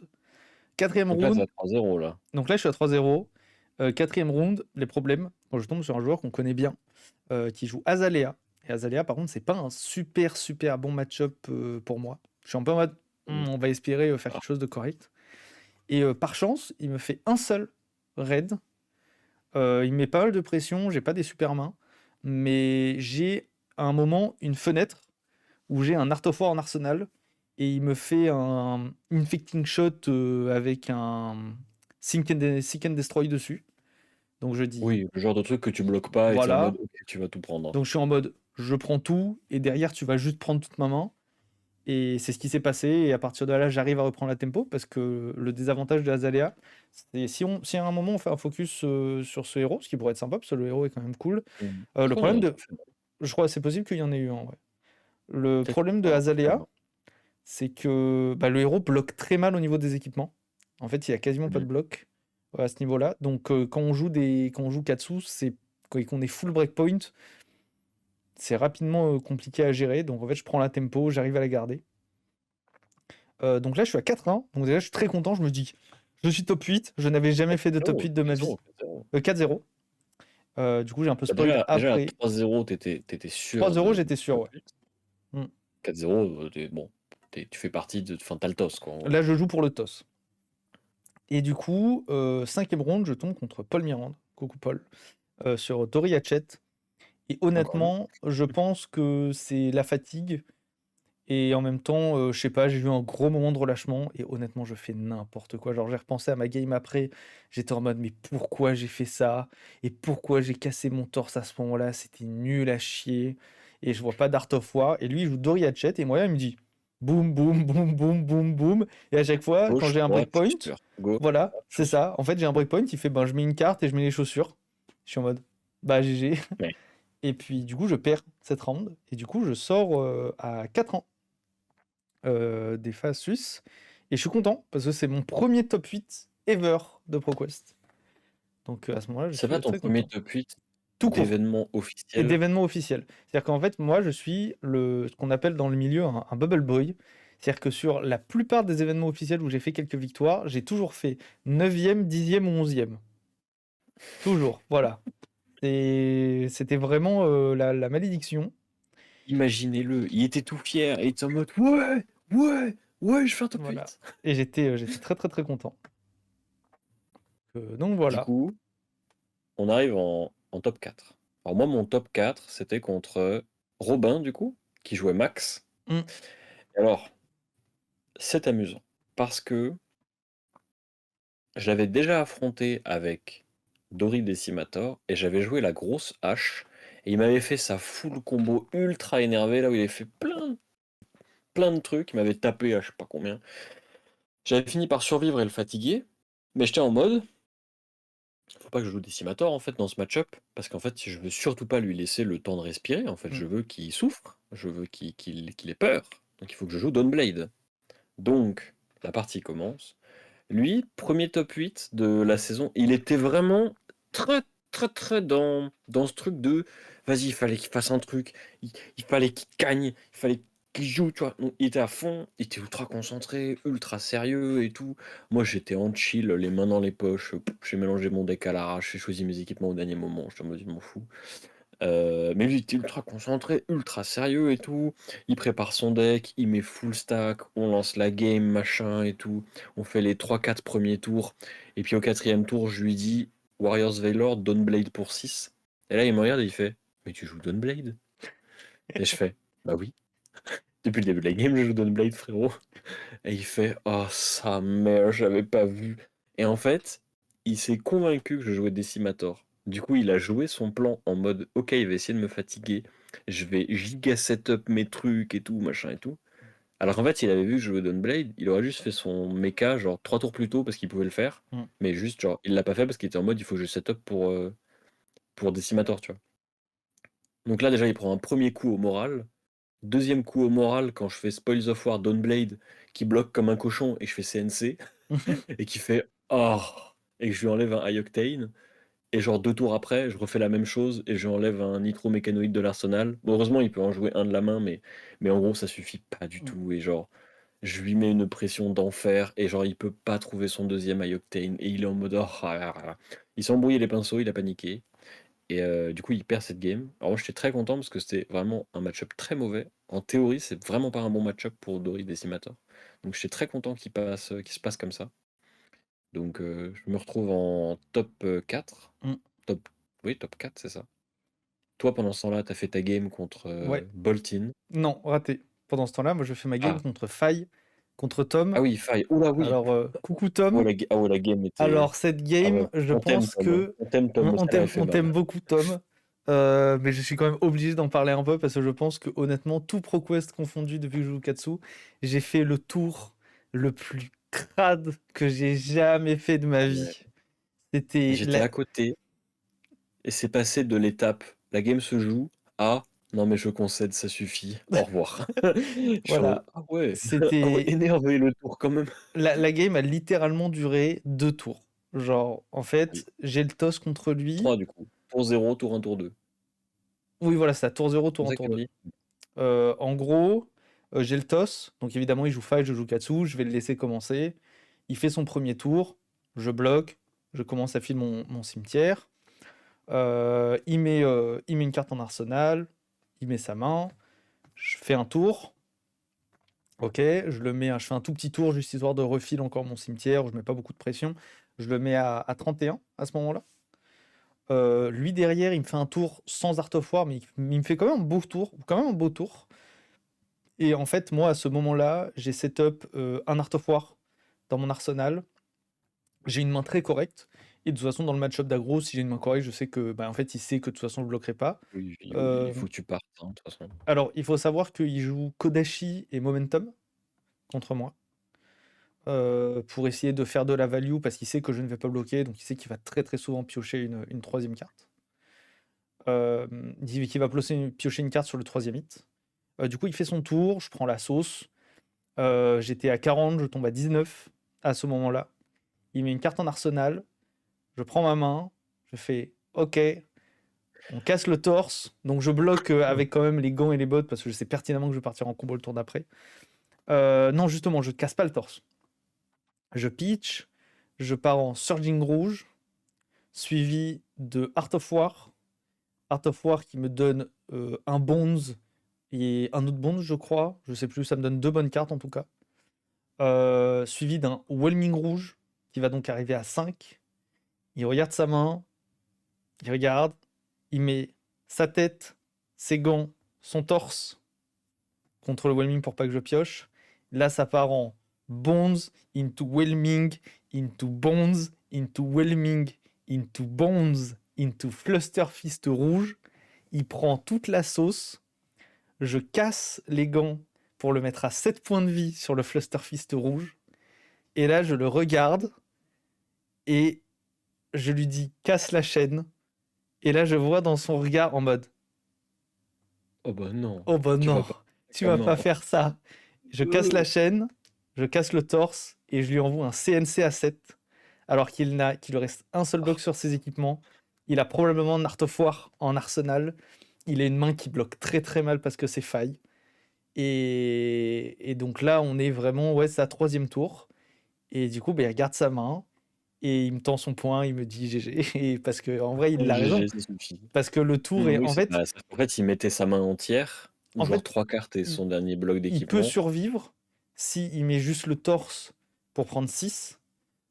Quatrième Donc là, t'es round. à 3-0 là. Donc là, je suis à 3-0. Quatrième round, les problèmes. Quand je tombe sur un joueur qu'on connaît bien, qui joue Azalea. Et Azalea, par contre, c'est pas un super super bon match-up pour moi. Je suis un peu en mode, on va espérer faire quelque chose de correct. Et par chance, il me fait un seul raid. Il me met pas mal de pression, j'ai pas des super mains. Mais j'ai à un moment une fenêtre où j'ai un Art of War en arsenal. Et il me fait un Infecting Shot avec un Seek and Destroy dessus. Donc je dis Oui, le genre de truc que tu bloques pas et t'es en voilà. mode ok, tu vas tout prendre. Donc je suis en mode je prends tout et derrière tu vas juste prendre toute ma main. Et c'est ce qui s'est passé. Et à partir de là, j'arrive à reprendre la tempo parce que le désavantage de Azalea, c'est si à un moment on fait un focus sur ce héros, ce qui pourrait être sympa parce que le héros est quand même cool. Je Le crois qu'il y problème en a de. pas fait. Je crois c'est possible qu'il y en ait eu un, ouais. Le Peut-être problème de pas. Azalea, c'est que bah, le héros bloque très mal au niveau des équipements. En fait, il y a quasiment pas de bloc à ce niveau-là. Donc quand on joue Katsu, c'est quand on est full breakpoint, c'est rapidement compliqué à gérer. Donc en fait, je prends la tempo, j'arrive à la garder. Donc là, je suis à 4-1. Donc déjà, je suis très content. Je me dis, je suis top 8. Je n'avais jamais fait de top 8 de ma vie. 4-0. Du coup, j'ai un peu spoil Déjà, à après. 3-0, t'étais sûr 3-0, de j'étais sûr, top ouais. 8. Mm. 4-0, bon, tu fais partie de. Enfin, t'as le toss, quoi. Là, je joue pour le toss. Et du coup, cinquième round, je tombe contre Paul Mirande. Coucou Paul. Sur Tori Hatchet. Et honnêtement, je pense que c'est la fatigue. Et en même temps, je sais pas, j'ai eu un gros moment de relâchement. Et honnêtement, je fais n'importe quoi. Genre, j'ai repensé à ma game après. J'étais en mode, mais pourquoi j'ai fait ça? Et pourquoi j'ai cassé mon torse à ce moment-là? C'était nul à chier. Et je vois pas d'Art of War. Et lui, il joue Dori Hatchet. Et moi, il me dit, boum, boum, boum, boum, boum, boum. Et à chaque fois, quand Gauche, j'ai un droite, breakpoint, chaussure. Go. voilà, Hop, c'est chaussure. ça. En fait, j'ai un breakpoint. Il fait, ben, je mets une carte et je mets les chaussures. Je suis en mode, bah, GG. Ouais. Et puis, du coup, je perds cette round. Et du coup, je sors à 4 ans des phases suisses. Et je suis content parce que c'est mon premier top 8 ever de ProQuest. Donc à ce moment-là, je C'est suis pas ton très premier content. top 8 Tout court. d'événements Et officiels. d'événements officiels. C'est-à-dire qu'en fait, moi, je suis ce qu'on appelle dans le milieu un bubble boy. C'est-à-dire que sur la plupart des événements officiels où j'ai fait quelques victoires, j'ai toujours fait 9e, 10e ou 11e. Toujours, voilà. C'était vraiment la malédiction. Imaginez-le, il était tout fier et il était en mode ouais, ouais, ouais, je fais un top Voilà. 8. Et j'étais très très très content. Donc Du voilà. coup, on arrive en top 4. Alors moi, mon top 4, c'était contre Robin, du coup, qui jouait Max. Mmh. Alors, c'est amusant, parce que je l'avais déjà affronté avec Dory Decimator, et j'avais joué la grosse hache, et il m'avait fait sa full combo ultra énervé, là où il avait fait plein de trucs, il m'avait tapé à je sais pas combien. J'avais fini par survivre et le fatiguer, mais j'étais en mode, faut pas que je joue Decimator en fait dans ce match-up, parce qu'en fait je veux surtout pas lui laisser le temps de respirer, en fait Mmh. je veux qu'il souffre, je veux qu'il ait peur, donc il faut que je joue Dawnblade. Donc la partie commence. Lui, premier top 8 de la saison, il était vraiment très dans ce truc de vas-y, il fallait qu'il fasse un truc, il fallait qu'il gagne, il fallait qu'il joue, tu vois. Donc, il était à fond, il était ultra concentré, ultra sérieux et tout. Moi, j'étais en chill, les mains dans les poches, j'ai mélangé mon deck à l'arrache, j'ai choisi mes équipements au dernier moment, je me dis, m'en fous. Mais lui, il était ultra concentré, ultra sérieux et tout. Il prépare son deck, il met full stack, on lance la game, machin et tout. On fait les 3-4 premiers tours. Et puis au quatrième tour, je lui dis Warriors Veilor, Dawnblade pour 6. Et là, il me regarde et il fait mais tu joues Dawnblade? Et je fais bah oui. Depuis le début de la game, je joue Dawnblade, frérot. Et il fait oh sa mère, j'avais pas vu. Et en fait, il s'est convaincu que je jouais Decimator. Du coup, il a joué son plan en mode ok, il va essayer de me fatiguer. Je vais giga setup mes trucs et tout, machin et tout. Alors qu'en fait, s'il avait vu que je jouais Dawnblade, il aurait juste fait son mecha genre 3 tours plus tôt parce qu'il pouvait le faire. Mmh. Mais juste, genre, il l'a pas fait parce qu'il était en mode il faut que je setup pour Decimator, tu vois. Donc là, déjà, il prend un premier coup au moral. Deuxième coup au moral quand je fais Spoils of War Dawnblade qui bloque comme un cochon et je fais CNC. Et qui fait oh et que je lui enlève un high octane et genre 2 tours après je refais la même chose et je lui enlève un nitro mécanoïde de l'arsenal. Bon, heureusement il peut en jouer un de la main mais en gros ça suffit pas du Mmh. tout et genre je lui mets une pression d'enfer et genre il peut pas trouver son deuxième high octane et il est en mode oh, ah, ah, ah. Il s'est embrouillé les pinceaux, il a paniqué et du coup il perd cette game. Alors moi j'étais très content parce que c'était vraiment un match-up très mauvais. En théorie c'est vraiment pas un bon match-up pour Dory Decimator. Donc j'étais très content qu'il se passe comme ça. Donc je me retrouve en top 4. Mmh. Top... Oui, top 4, c'est ça. Toi, pendant ce temps-là, t'as fait ta game contre Ouais. Boltin. Non, raté. Pendant ce temps-là, moi, je fais ma game Ah, contre Faye, contre Tom. ah oui, Faille. Oula, oui. Alors, coucou Oh, Tom. ah ouais, la game était. Alors, cette Ah ouais, game, je on t'aime, pense Tom, hein. que On t'aime, Tom, mais celle-là, elle fait on t'aime mal. beaucoup, Tom. Mais je suis quand même obligé d'en parler un peu parce que je pense que, honnêtement, tout ProQuest confondu depuis que je joue Katsu, j'ai fait le tour le plus crade que j'ai jamais fait de ma Ah ouais. vie. C'était J'étais la... à côté et c'est passé de l'étape la game se joue à non, mais je concède, ça suffit. Au revoir. Je suis en mode Voilà. ah ouais, ah ouais, C'était... énervé le tour quand même. La game a littéralement duré 2 tours. Genre, en Oui. fait, j'ai le toss contre lui. 3 du coup. Tour 0, tour 1, tour 2. Oui, voilà, c'est à tour 0, C'est tour 1, ça que tour tu 2. dit? En gros, j'ai le toss. Donc évidemment, il joue Five, je joue Katsu. Je vais le laisser commencer. Il fait son premier tour. Je bloque. Je commence à filer mon cimetière. Il met une carte en arsenal. Il met sa main. Je fais un tour. Ok, je fais un tout petit tour juste histoire de refiler encore mon cimetière. Je mets pas beaucoup de pression. Je le mets à 31 à ce moment-là. Lui derrière, il me fait un tour sans Art of War, mais il me fait quand même un beau tour, quand même un beau tour. Et en fait, moi, à ce moment-là, j'ai setup un Art of War dans mon arsenal. J'ai une main très correcte. Et de toute façon, dans le match-up d'aggro, si j'ai une main correcte, je sais que, bah, en fait, il sait que de toute façon, je bloquerai pas. Oui, il Euh, faut que tu partes, hein, de toute façon. alors, il faut savoir qu'il joue Kodashi et Momentum contre moi. Pour essayer de faire de la value parce qu'il sait que je ne vais pas bloquer, donc il sait qu'il va très très souvent piocher une troisième carte. Il dit qu'il va piocher une carte sur le troisième hit. Du coup, il fait son tour, je prends la sauce. J'étais à 40, je tombe à 19 à ce moment-là. Il met une carte en arsenal, je prends ma main, je fais OK, on casse le torse, donc je bloque avec quand même les gants et les bottes parce que je sais pertinemment que je vais partir en combo le tour d'après. Non, justement, je ne casse pas le torse. Je pitch, je pars en Surging Rouge, suivi de Art of War. Art of War qui me donne un Bones et un autre Bones, je crois. Je sais plus, ça me donne 2 bonnes cartes en tout cas. Suivi d'un Whelming Rouge qui va donc arriver à 5. Il regarde sa main, il regarde, il met sa tête, ses gants, son torse contre le whelming pour pas que je pioche. Là, ça part en bones into whelming, into bones, into whelming, into bones, into flusterfist rouge. Il prend toute la sauce. Je casse les gants pour le mettre à 7 points de vie sur le flusterfist rouge. Et là, je le regarde et je lui dis casse la chaîne. Et là, je vois dans son regard en mode Oh bah non, oh bah tu vas non, pas tu vas pas comment? faire ça. Je casse la chaîne, je casse le torse et je lui envoie un CNC à 7 alors qu'il lui reste un seul bloc sur ses équipements. Il a probablement un Art of War en arsenal. Il a une main qui bloque très très mal parce que c'est faille. Et donc là, on est vraiment, ouais, c'est sa troisième tour. Et du coup, il regarde sa main et il me tend son poing, il me dit GG. Et parce que en vrai, il a raison. GG, ça suffit. Parce que le tour est. Oui, c'est pas ça. En fait, il mettait sa main entière, ou En genre fait, 3 cartes et il, son dernier bloc il peut d'équipement. survivre s'il met juste le torse pour prendre 6.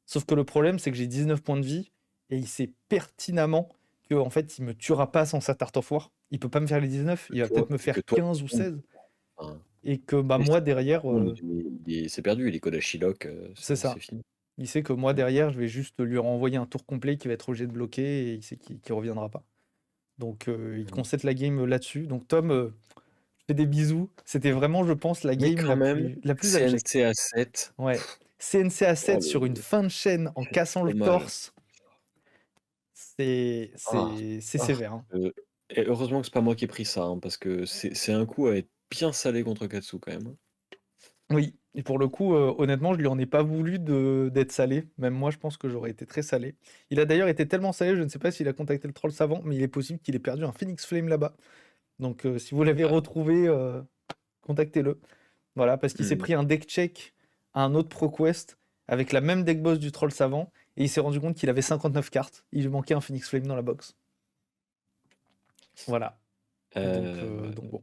Sauf que le problème, c'est que j'ai 19 points de vie et il sait pertinemment que en fait, il me tuera pas sans sa Art of War. Il peut pas me faire les 19, il va peut-être me Que faire toi, 15 ou 16. enfin, Et que bah, mais moi, derrière, c'est perdu, il est Kodashi Lock, c'est c'est ça. fini. Il sait que moi, derrière, je vais juste lui renvoyer un tour complet qui va être obligé de bloquer et il sait qu'il reviendra pas. Donc, il concède la game là-dessus. Donc, Tom, je fais des bisous. C'était vraiment, je pense, la Mais game quand même, la plus abjecte. CNC à 7. Ouais. CNC à 7 Oh, sur une fin de chaîne en cassant le trop mal. torse, c'est Ah, ah, sévère. Hein. et heureusement que c'est pas moi qui ai pris ça, hein, parce que c'est un coup à être bien salé contre Katsu quand même. Oui, et pour le coup, honnêtement, je lui en ai pas voulu d'être salé. Même moi, je pense que j'aurais été très salé. Il a d'ailleurs été tellement salé, je ne sais pas s'il a contacté le troll savant, mais il est possible qu'il ait perdu un Phoenix Flame là-bas. Donc, si vous l'avez retrouvé, contactez-le. Voilà, parce qu'il s'est pris un deck check à un autre ProQuest avec la même deck boss du troll savant, et il s'est rendu compte qu'il avait 59 cartes. Il lui manquait un Phoenix Flame dans la box. Voilà. Donc bon.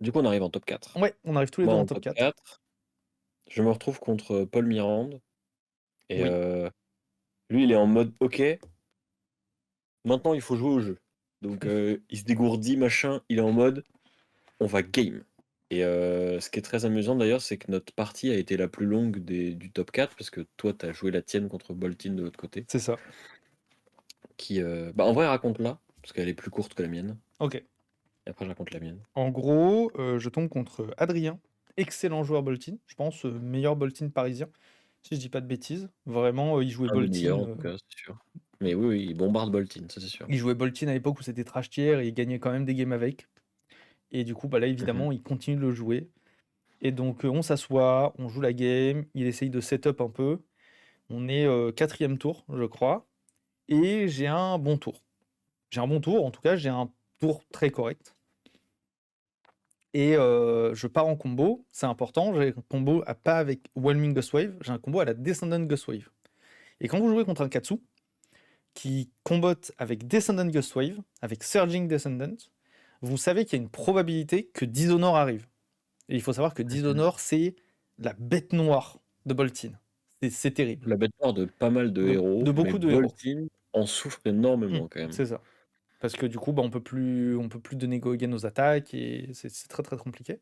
Du coup, on arrive en top 4. Ouais, on arrive tous les deux Moi, en en top top 4. 4, je me retrouve contre Paul Mirande. Et Oui. lui, il est en mode OK, maintenant il faut jouer au jeu. Donc il se dégourdit, machin, il est en mode on va game. Et ce qui est très amusant d'ailleurs, c'est que notre partie a été la plus longue du top 4, parce que toi, tu as joué la tienne contre Boltin de l'autre côté. C'est ça. Qui, bah, en vrai, raconte-la, parce qu'elle est plus courte que la mienne. Ok. Et après, je raconte la mienne. En gros, je tombe contre Adrien, excellent joueur Boltin, je pense meilleur Boltin parisien, si je dis pas de bêtises. Vraiment, il jouait Un des meilleurs en Boltin. tout cas, c'est sûr. Mais oui, oui, il bombarde Boltin, ça c'est sûr. Il jouait Boltin à l'époque où c'était trash tier et il gagnait quand même des games avec. Et du coup, bah là, évidemment, il continue de le jouer. Et donc, on s'assoit, on joue la game, il essaye de setup un peu. On est 4e tour, je crois. Et j'ai un bon tour. J'ai un bon tour, en tout cas, j'ai un tour très correct. Et je pars en combo, c'est important, j'ai un combo pas avec Whelming Ghostwave, j'ai un combo à la Descendant Ghostwave. Et quand vous jouez contre un Katsu, qui combotte avec Descendant Ghostwave, avec Surging Descendant, vous savez qu'il y a une probabilité que Dishonor arrive. Et il faut savoir que Dishonor, c'est la bête noire de Boltin. C'est terrible. La bête noire de pas mal de héros, De beaucoup mais de héros. Boltin en souffre énormément quand même. C'est ça. Parce que du coup, bah, on peut plus donner go again aux attaques et c'est très très compliqué.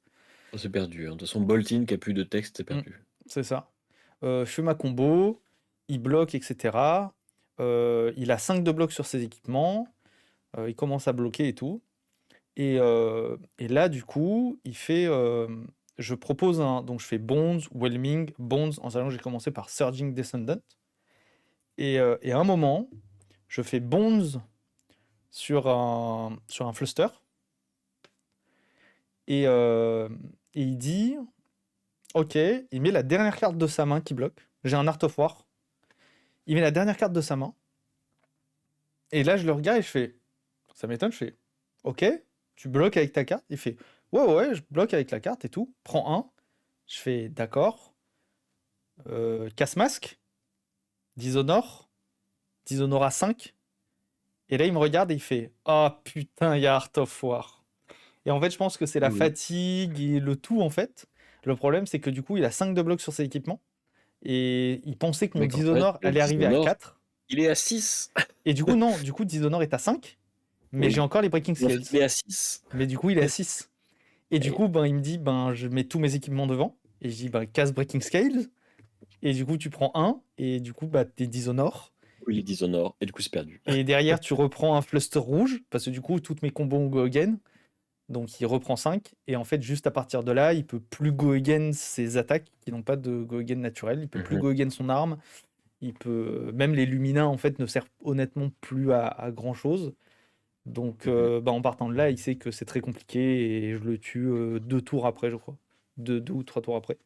Oh, c'est perdu. Hein. De toute façon, Boltin qui a plus de texte, c'est perdu. C'est ça. Je fais ma combo, il bloque, etc. Il a 5 de bloc sur ses équipements. Il commence à bloquer et tout. Et là, du coup, il fait. Je propose un. Donc, je fais Bones, Whelming, Bones, en sachant que j'ai commencé par Surging Descendant. Et à un moment, je fais Bones sur un Fluster. Et il dit. Ok, il met la dernière carte de sa main qui bloque. J'ai un Art of War. Il met la dernière carte de sa main. Et là, je le regarde et je fais. Ça m'étonne, je fais. Ok, tu bloques avec ta carte. Il fait. Ouais, je bloque avec la carte et tout. Prends un. Je fais. D'accord. Casse-masque. Dishonor. Dishonor à 5. Et là, il me regarde et il fait. Ah putain, il y a Art of War. Et en fait, je pense que c'est la fatigue et le tout, en fait. Le problème, c'est que du coup, il a 5 de bloc sur ses équipements. Et il pensait que mon Dishonor allait arriver à 4. Il est à 6. Et du coup, non, du coup, Dishonor est à 5. Mais j'ai Oui. encore les Breaking Mais en fait, Scales. il est à 6. Mais du coup, il est à 6. Et du Et coup, ben, il me dit, ben, je mets tous mes équipements devant. Et je dis, ben, casse Breaking Scales. Et du coup, tu prends un. Et du coup, bah, t'es Dishonor. il est Dishonor, et du coup, c'est perdu. Et derrière, tu reprends un Fluster rouge. Parce que du coup, toutes mes combos go again. Donc, il reprend 5. Et en fait, juste à partir de là, il peut plus go again ses attaques qui n'ont pas de go again naturel. Il peut plus Mhm. go again son arme. Il peut. Même les Lumina, en fait, ne servent honnêtement plus à grand chose. Donc, Mhm. bah, en partant de là, il sait que c'est très compliqué et je le tue 2 tours après, je crois. Deux ou 3 tours après.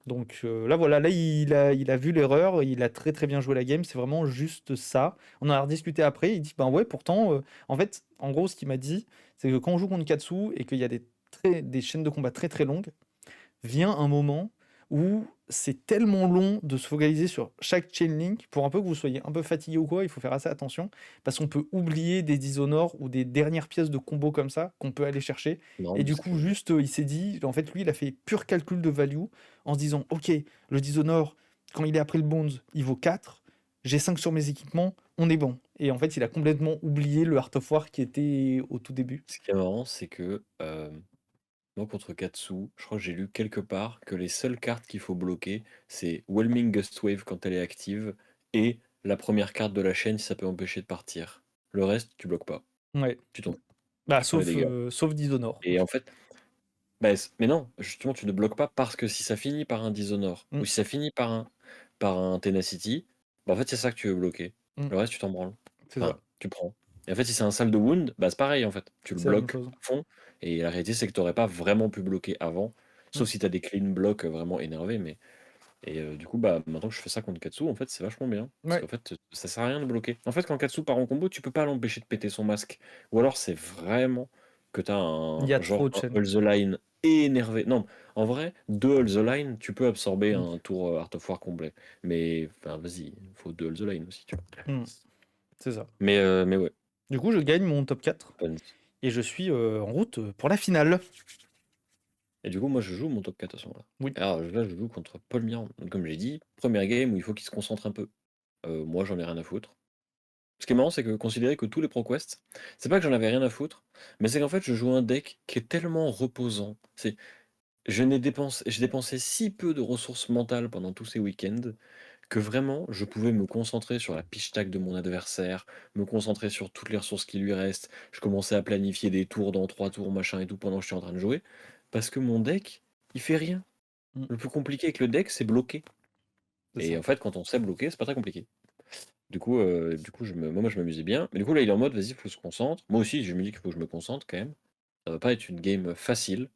Donc là, voilà, là, il a vu l'erreur, il a très très bien joué la game, c'est vraiment juste ça. On en a rediscuté après, il dit, ben ouais, pourtant, en fait, en gros, ce qu'il m'a dit, c'est que quand on joue contre Katsu et qu'il y a des chaînes de combat très très longues, vient un moment où c'est tellement long de se focaliser sur chaque chain link, pour un peu que vous soyez un peu fatigué ou quoi, il faut faire assez attention, parce qu'on peut oublier des Dishonor ou des dernières pièces de combo comme ça qu'on peut aller chercher. Non, Et mais du ce coup, que... juste, il s'est dit, en fait, lui, il a fait pur calcul de value en se disant, ok, le Dishonor, quand il est après le Bones, il vaut 4, j'ai 5 sur mes équipements, on est bon. Et en fait, il a complètement oublié le Art of War qui était au tout début. Ce qui est marrant, c'est que moi, contre Katsu, je crois que j'ai lu quelque part que les seules cartes qu'il faut bloquer, c'est Whelming Gust Wave quand elle est active, et la première carte de la chaîne si ça peut empêcher de partir. Le reste, tu bloques pas. Ouais. Tu t'en fous. Bah, Tu prends les dégâts. sauf Dishonor. Et en fait, bah, mais non, justement, tu ne bloques pas parce que si ça finit par un Dishonor, ou Mm, si ça finit par un Tenacity, bah, en fait, c'est ça que tu veux bloquer. mm, Le reste, tu t'en branles. c'est ça. Enfin, tu prends. Et en fait, si c'est un sale de wound, bah, c'est pareil, en fait. Tu le C'est la même bloques chose. à fond. Et la réalité, c'est que tu n'aurais pas vraiment pu bloquer avant. Mm. Sauf si tu as des clean blocks vraiment énervés. Mais... Et du coup, bah, maintenant que je fais ça contre Katsu, en fait, c'est vachement bien. Parce Ouais, qu'en fait, ça sert à rien de bloquer. En fait, quand Katsu part en combo, tu peux pas l'empêcher de péter son masque. Ou alors, c'est vraiment que tu as il y a trop genre de un chaînes. All the Line énervé. Non, en vrai, deux All the Line, tu peux absorber Oui. un tour Art of War complet. Mais, enfin, vas-y, il faut deux All the Line aussi, tu vois. Mm, c'est ça. Mais ouais. Du coup, je gagne mon top 4 et je suis en route pour la finale. Et du coup, moi, je joue mon top 4 à ce moment-là. Oui. Alors là, je joue contre Paul Mirand. Donc, comme j'ai dit, première game où il faut qu'il se concentre un peu. Moi, j'en ai rien à foutre. Ce qui est marrant, c'est que considérer que tous les ProQuest, c'est pas que j'en avais rien à foutre, mais c'est qu'en fait, je joue un deck qui est tellement reposant. J'ai dépensé si peu de ressources mentales pendant tous ces week-ends que vraiment, je pouvais me concentrer sur la pitch tag de mon adversaire, me concentrer sur toutes les ressources qui lui restent. Je commençais à planifier des tours dans 3 tours, machin et tout, pendant que je suis en train de jouer, parce que mon deck, il fait rien. Mm, Le plus compliqué avec le deck, c'est bloquer. c'est Et ça. en fait, quand on sait bloquer, c'est pas très compliqué. Du coup, moi, je m'amusais bien. Mais du coup, là, il est en mode, vas-y, il faut se concentrer. Moi aussi, je me dis qu'il faut que je me concentre quand même. Ça va pas être une game facile.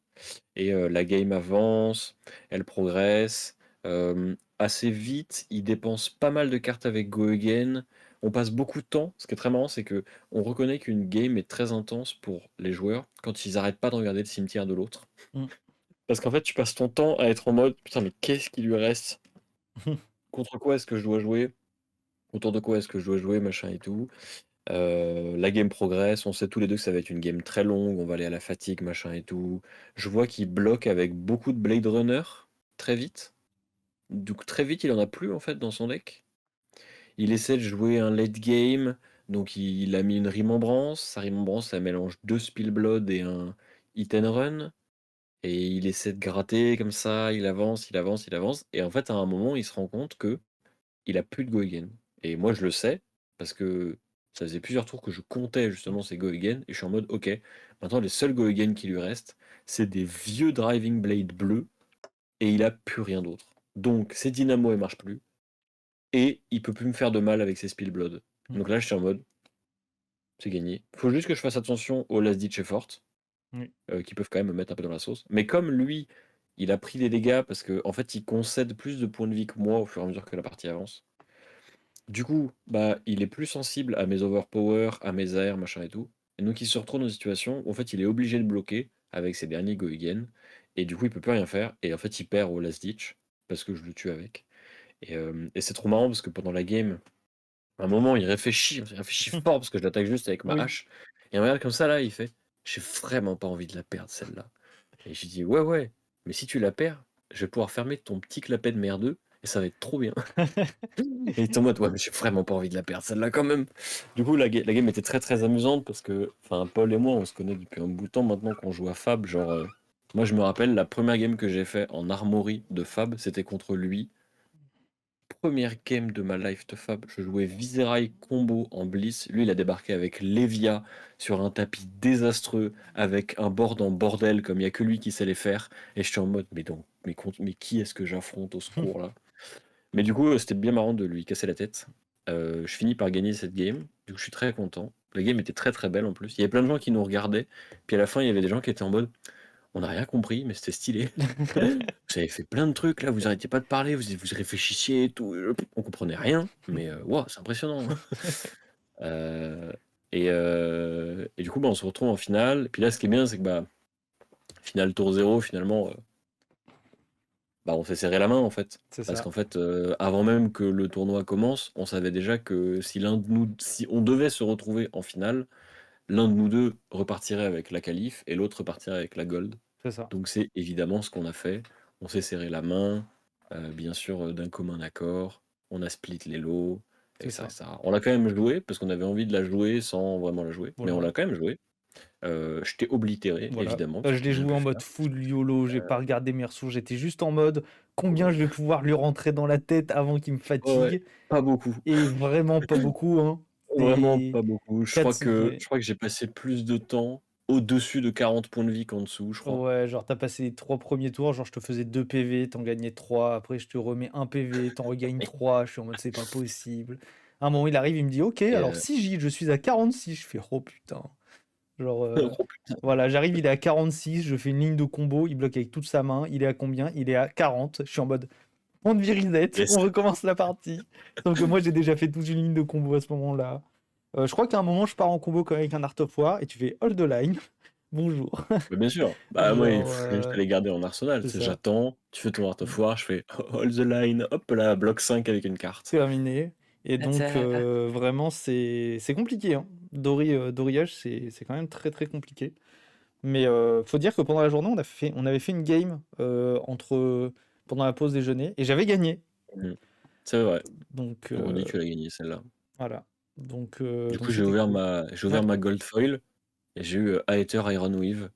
Et la game avance, elle progresse. Assez vite, il dépense pas mal de cartes avec Go Again. On passe beaucoup de temps. Ce qui est très marrant, c'est que on reconnaît qu'une game est très intense pour les joueurs quand ils arrêtent pas de regarder le cimetière de l'autre. Mm. Parce qu'en fait, tu passes ton temps à être en mode, putain, mais qu'est-ce qui lui reste? Contre quoi est-ce que je dois jouer? Autour de quoi est-ce que je dois jouer, machin et tout. La game progresse, on sait tous les deux que ça va être une game très longue, on va aller à la fatigue, machin et tout. Je vois qu'il bloque avec beaucoup de Blade Runner très vite. Donc très vite, il en a plus en fait dans son deck. Il essaie de jouer un late game, donc il a mis une Remembrance. Sa Remembrance, ça mélange deux Spillblood et un Hit and Run. Et il essaie de gratter comme ça, il avance, il avance, il avance. Et en fait, à un moment, il se rend compte que il a plus de go again. Et moi, je le sais, parce que ça faisait plusieurs tours que je comptais justement ces go again, et je suis en mode, ok, maintenant les seuls go again qui lui restent, c'est des vieux driving blade bleus, et il a plus rien d'autre. Donc, ses dynamos, elles marchent plus, et il peut plus me faire de mal avec ses spillblood. Mm. Donc là, je suis en mode, c'est gagné. Faut juste que je fasse attention aux last ditch effort, Oui. qui peuvent quand même me mettre un peu dans la sauce. Mais comme lui, il a pris des dégâts, parce que en fait, il concède plus de points de vie que moi au fur et à mesure que la partie avance. Du coup, bah, il est plus sensible à mes overpower, à mes AR, machin et tout. Et donc il se retrouve dans une situation où en fait il est obligé de bloquer avec ses derniers go again. Et du coup il peut plus rien faire. Et en fait il perd au last ditch parce que je le tue avec. Et c'est trop marrant parce que pendant la game, à un moment il réfléchit fort parce que je l'attaque juste avec ma Oui. hache. Et il me regarde comme ça là, il fait j'ai vraiment pas envie de la perdre celle-là. Et j'ai dit ouais ouais, mais si tu la perds, je vais pouvoir fermer ton petit clapet de merdeux et ça va être trop bien. Et il était en mode, ouais, mais j'ai vraiment pas envie de la perdre, celle-là quand même. Du coup, la game était très très amusante parce que, enfin, Paul et moi, on se connaît depuis un bout de temps maintenant qu'on joue à Fab. Genre, moi, je me rappelle la première game que j'ai fait en armory de Fab, c'était contre lui. Première game de ma life de Fab, je jouais Viserai combo en Bliss. Lui, il a débarqué avec Levia sur un tapis désastreux, avec un board en bordel, comme il n'y a que lui qui sait les faire. Et je suis en mode, mais qui est-ce que j'affronte au secours là? Mais du coup, c'était bien marrant de lui casser la tête. Je finis par gagner cette game. Du coup, je suis très content. La game était très très belle en plus. Il y avait plein de gens qui nous regardaient. Puis à la fin, il y avait des gens qui étaient en mode, on n'a rien compris, mais c'était stylé. Vous avez fait plein de trucs là, vous arrêtiez pas de parler, vous réfléchissiez et tout. On comprenait rien, mais wow, c'est impressionnant. Euh, et du coup, bah, on se retrouve en finale. Et puis là, ce qui est bien, c'est que finale tour 0, finalement, on s'est serré la main en fait. C'est Parce ça, qu'en fait, avant même que le tournoi commence, on savait déjà que si on devait se retrouver en finale, l'un de nous deux repartirait avec la qualif et l'autre repartirait avec la gold. c'est ça, Donc c'est évidemment ce qu'on a fait. On s'est serré la main, bien sûr d'un commun accord. On a split les lots, c'est etc. ça. etc. On l'a quand même joué parce qu'on avait envie de la jouer sans vraiment la jouer. Mais on Voilà. l'a quand même joué. Je t'ai oblitéré, Voilà. évidemment, Bah, parce je que l'ai j'ai rien joué pu en mode faire. full YOLO, j'ai pas regardé mes ressources, j'étais juste en mode combien je vais pouvoir lui rentrer dans la tête avant qu'il me Ouais, fatigue. pas beaucoup. Et vraiment pas beaucoup, hein. Vraiment C'est pas beaucoup. 4, Je crois que j'ai passé plus de temps au-dessus de 40 points de vie qu'en dessous, je crois. ouais, genre t'as passé les 3 premiers tours, genre je te faisais 2 PV, t'en gagnais 3, après je te remets 1 PV, t'en regagnes 3, je suis en mode c'est pas possible. À un moment il arrive, il me dit ok, Et alors si je suis à 46, je fais oh putain. Genre oh putain. voilà, j'arrive, il est à 46, je fais une ligne de combo, il bloque avec toute sa main, il est à combien? Il est à 40, je suis en mode on devient reset, Yes. on recommence la partie. Sauf que moi j'ai déjà fait toute une ligne de combo à ce moment-là. Je crois qu'à un moment je pars en combo quand même avec un Art of War et tu fais hold the line, bonjour. Mais bien sûr. Bah moi, Genre je te l'ai gardé en arsenal. c'est C'est ça. j'attends, tu fais ton Art of War, je fais hold the line, hop là, bloc 5 avec une carte. Terminé. Et That's donc, it. vraiment, c'est compliqué, hein. Dorillage, c'est quand même très très compliqué. Mais faut dire que pendant la journée, on avait fait une game pendant la pause déjeuner et j'avais gagné. Mm. C'est vrai. Donc On dit que tu l'as gagné celle-là. voilà. Donc, Du donc coup, c'était cool. j'ai ouvert Ouais, ma gold foil et j'ai eu Aether Iron Weave.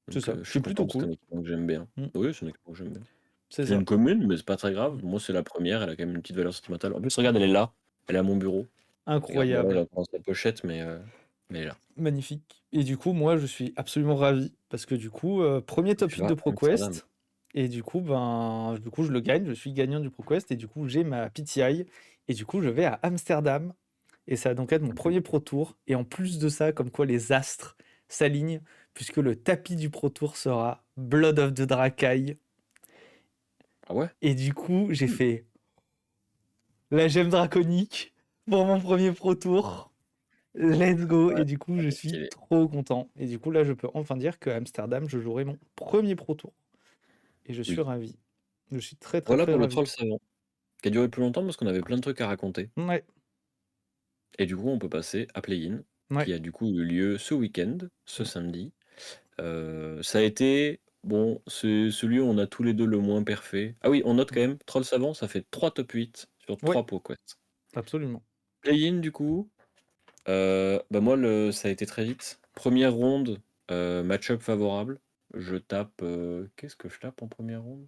c'est Donc ça. je suis C'est content plutôt parce que c'est cool. un équipement que j'aime bien. Mm, Oui, c'est un équipement que j'aime bien. c'est C'est ça. une commune, mais c'est pas très grave. Mm. Moi, c'est la première, elle a quand même une petite valeur sentimentale. En plus, regarde, elle est là. Elle est à mon bureau. Regarde, bon là, elle Incroyable. est dans sa pochette, mais elle est là. Magnifique. Et du coup, moi, je suis absolument ravi parce que du coup, premier top Tu 8 de vas à Amsterdam. ProQuest. Et du coup, je le gagne, je suis gagnant du ProQuest et du coup, j'ai ma PTI. Et du coup, je vais à Amsterdam et ça va donc être mon premier Pro Tour. Et en plus de ça, comme quoi les astres s'alignent, puisque le tapis du Pro Tour sera Blood of the Drakai. Ah ouais? Et du coup, j'ai Cool. fait la gemme draconique pour mon premier Pro Tour. Let's go! Ouais, Et du coup, ah, je c'est suis stylé. trop content. Et du coup, là, je peux enfin dire qu'à Amsterdam, je jouerai mon premier Pro Tour. Et je suis Oui. ravi. Je suis très, très, Voilà très pour le ravi. troll savant, qui a duré plus longtemps parce qu'on avait plein de trucs à raconter. Ouais, Et du coup, on peut passer à Play-in, ouais. qui a du coup eu lieu ce week-end, ce Mm. samedi. Ça a été, bon, c'est celui où on a tous les deux le moins parfait. Ah oui, on note quand même, Troll Savant, ça fait 3 top 8 sur Ouais, 3 PokéQuest. absolument. Play-in, du coup, moi, ça a été très vite. Première ronde, match-up favorable. Je tape. Qu'est-ce que je tape en première ronde?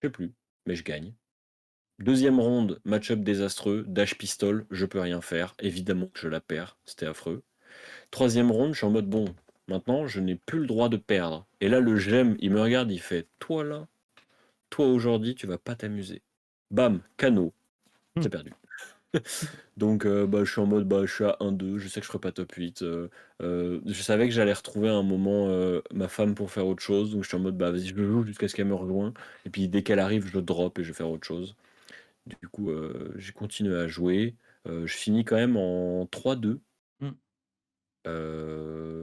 Je sais plus, mais je gagne. Deuxième ronde, match-up désastreux, dash pistol, je peux rien faire. Évidemment que je la perds, c'était affreux. Troisième ronde, je suis en mode bon, maintenant je n'ai plus le droit de perdre. Et là, le gemme, il me regarde, il fait toi là, toi aujourd'hui, tu vas pas t'amuser. Bam, canot, Mm. j'ai perdu. Donc je suis en mode je suis à 1-2, je sais que je ferai pas top 8. Je savais que j'allais retrouver à un moment ma femme pour faire autre chose, donc je suis en mode vas-y, je joue jusqu'à ce qu'elle me rejoigne. Et puis dès qu'elle arrive, je drop et je vais faire autre chose. Du coup, j'ai continué à jouer. Je finis quand même en 3-2 Mm.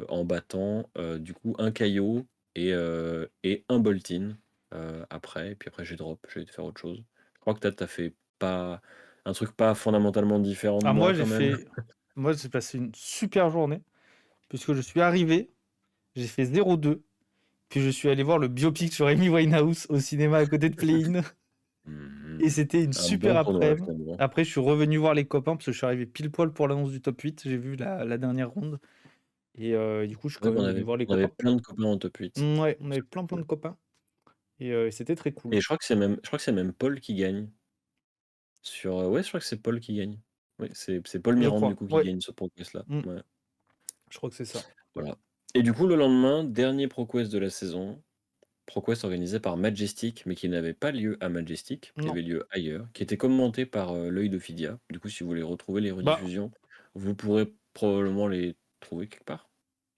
en battant du coup un Kaio et un Boltin après. Et puis après, j'ai drop, j'ai été faire autre chose. Je crois que t'as fait pas un truc pas fondamentalement différent de Ah, moi quand même. moi, j'ai passé une super journée, puisque je suis arrivé, j'ai fait 0-2, puis je suis allé voir le biopic sur Amy Winehouse au cinéma à côté de Play-In. Et Mhm. c'était une Un super bon tournoi après-midi. finalement. Après, je suis revenu voir les copains parce que je suis arrivé pile poil pour l'annonce du top 8. J'ai vu la dernière ronde. Et du coup, je suis C'est quand vrai qu'on même venu avait, voir les on avait copains. plein de copains en top 8. Ouais, on avait C'était plein cool. de copains. Et c'était très cool. Et je crois que c'est même Paul qui gagne. Ouais, je crois que c'est Paul qui gagne. Oui, c'est Paul Je Mirande du crois. coup qui Ouais. gagne ce ProQuest là. Mm. Ouais, Je crois que c'est ça. voilà. Et du coup, le lendemain, dernier ProQuest de la saison. ProQuest organisé par Majestic, mais qui n'avait pas lieu à Majestic, qui Non. avait lieu ailleurs, qui était commenté par l'œil d'Ophidia. Du coup, si vous voulez retrouver les Bah, rediffusions, vous pourrez probablement les trouver quelque part.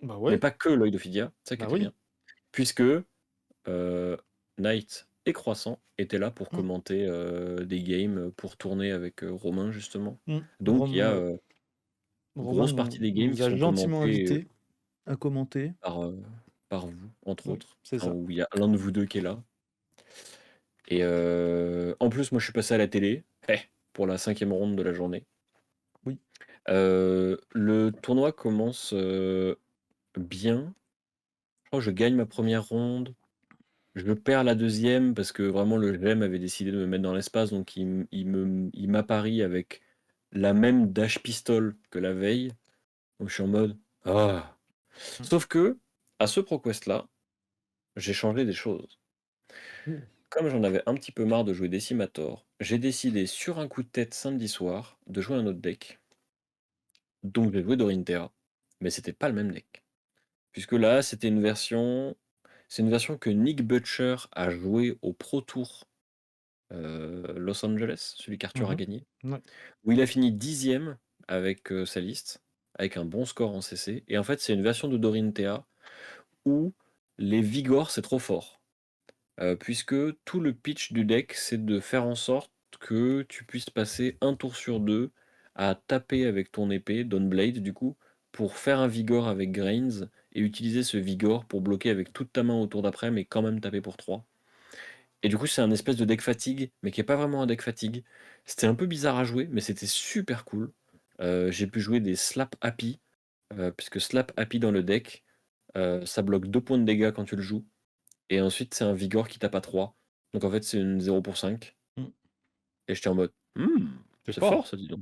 bah Mais ouais. pas que l'œil d'Ophidia, ça qui Bah était bien. oui. Puisque Knight et Croissant étaient là pour Mm. commenter des games, pour tourner avec Romain, justement. Mm. Donc, il y Romain, a Romain grosse partie des games nous qui a sont gentiment commentés invités à commenter. par vous, entre Oui, autres. c'est Enfin, ça. où il y a l'un de vous deux qui est là. Et en plus, moi, je suis passé à la télé pour la 5e ronde de la journée. Oui. Le tournoi commence bien. Je crois que je gagne ma première ronde. Je perds la deuxième parce que vraiment le GM avait décidé de me mettre dans l'espace, donc il m'apparie avec la même dash pistol que la veille. Donc je suis en mode ah. Mm. Sauf que à ce ProQuest-là, j'ai changé des choses. Mm. Comme j'en avais un petit peu marre de jouer Decimator, j'ai décidé sur un coup de tête samedi soir de jouer un autre deck. Donc j'ai joué Dorinthea, mais c'était pas le même deck. Puisque là, c'est une version que Nick Butcher a joué au Pro Tour Los Angeles, celui qu'Arthur a Mhm. gagné, Ouais. où il a fini 10e avec sa liste, avec un bon score en CC. Et en fait, c'est une version de Dorinthea où les Vigors, c'est trop fort. Puisque tout le pitch du deck, c'est de faire en sorte que tu puisses passer un tour sur deux à taper avec ton épée, Dawnblade du coup, pour faire un Vigor avec Grains et utiliser ce Vigor pour bloquer avec toute ta main au tour d'après, mais quand même taper pour 3. Et du coup, c'est un espèce de deck fatigue, mais qui est pas vraiment un deck fatigue. C'était un peu bizarre à jouer, mais c'était super cool. J'ai pu jouer des Slap Happy, puisque Slap Happy dans le deck, ça bloque 2 points de dégâts quand tu le joues. Et ensuite, c'est un Vigor qui tape à 3. Donc en fait, c'est une 0 pour 5. Mm. Et j'étais en mode, C'est c'est fort fort. ça, dis donc.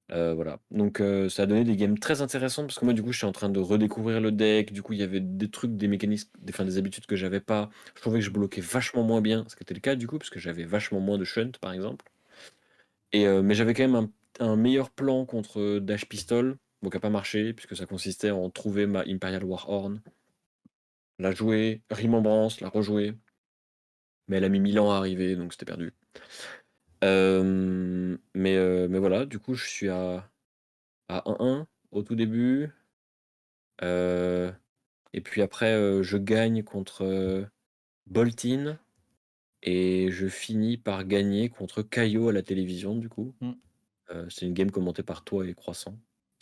Voilà. Donc ça a donné des games très intéressantes parce que moi, du coup, je suis en train de redécouvrir le deck. Du coup, il y avait des trucs, des mécanismes, enfin, des habitudes que j'avais pas. Je trouvais que je bloquais vachement moins bien, ce qui était le cas du coup, parce que j'avais vachement moins de shunt, par exemple. Mais j'avais quand même un meilleur plan contre Dash Pistol, bon, qui n'a pas marché, puisque ça consistait en trouver ma Imperial Warhorn, la jouer, Remembrance, la rejouer. Mais elle a mis 1000 ans à arriver, donc c'était perdu. Mais voilà, du coup, je suis à 1-1 au tout début. Euh, et puis après, je gagne contre Boltin. Et je finis par gagner contre Caillot à la télévision, du coup. Mm. C'est une game commentée par toi et Croissant.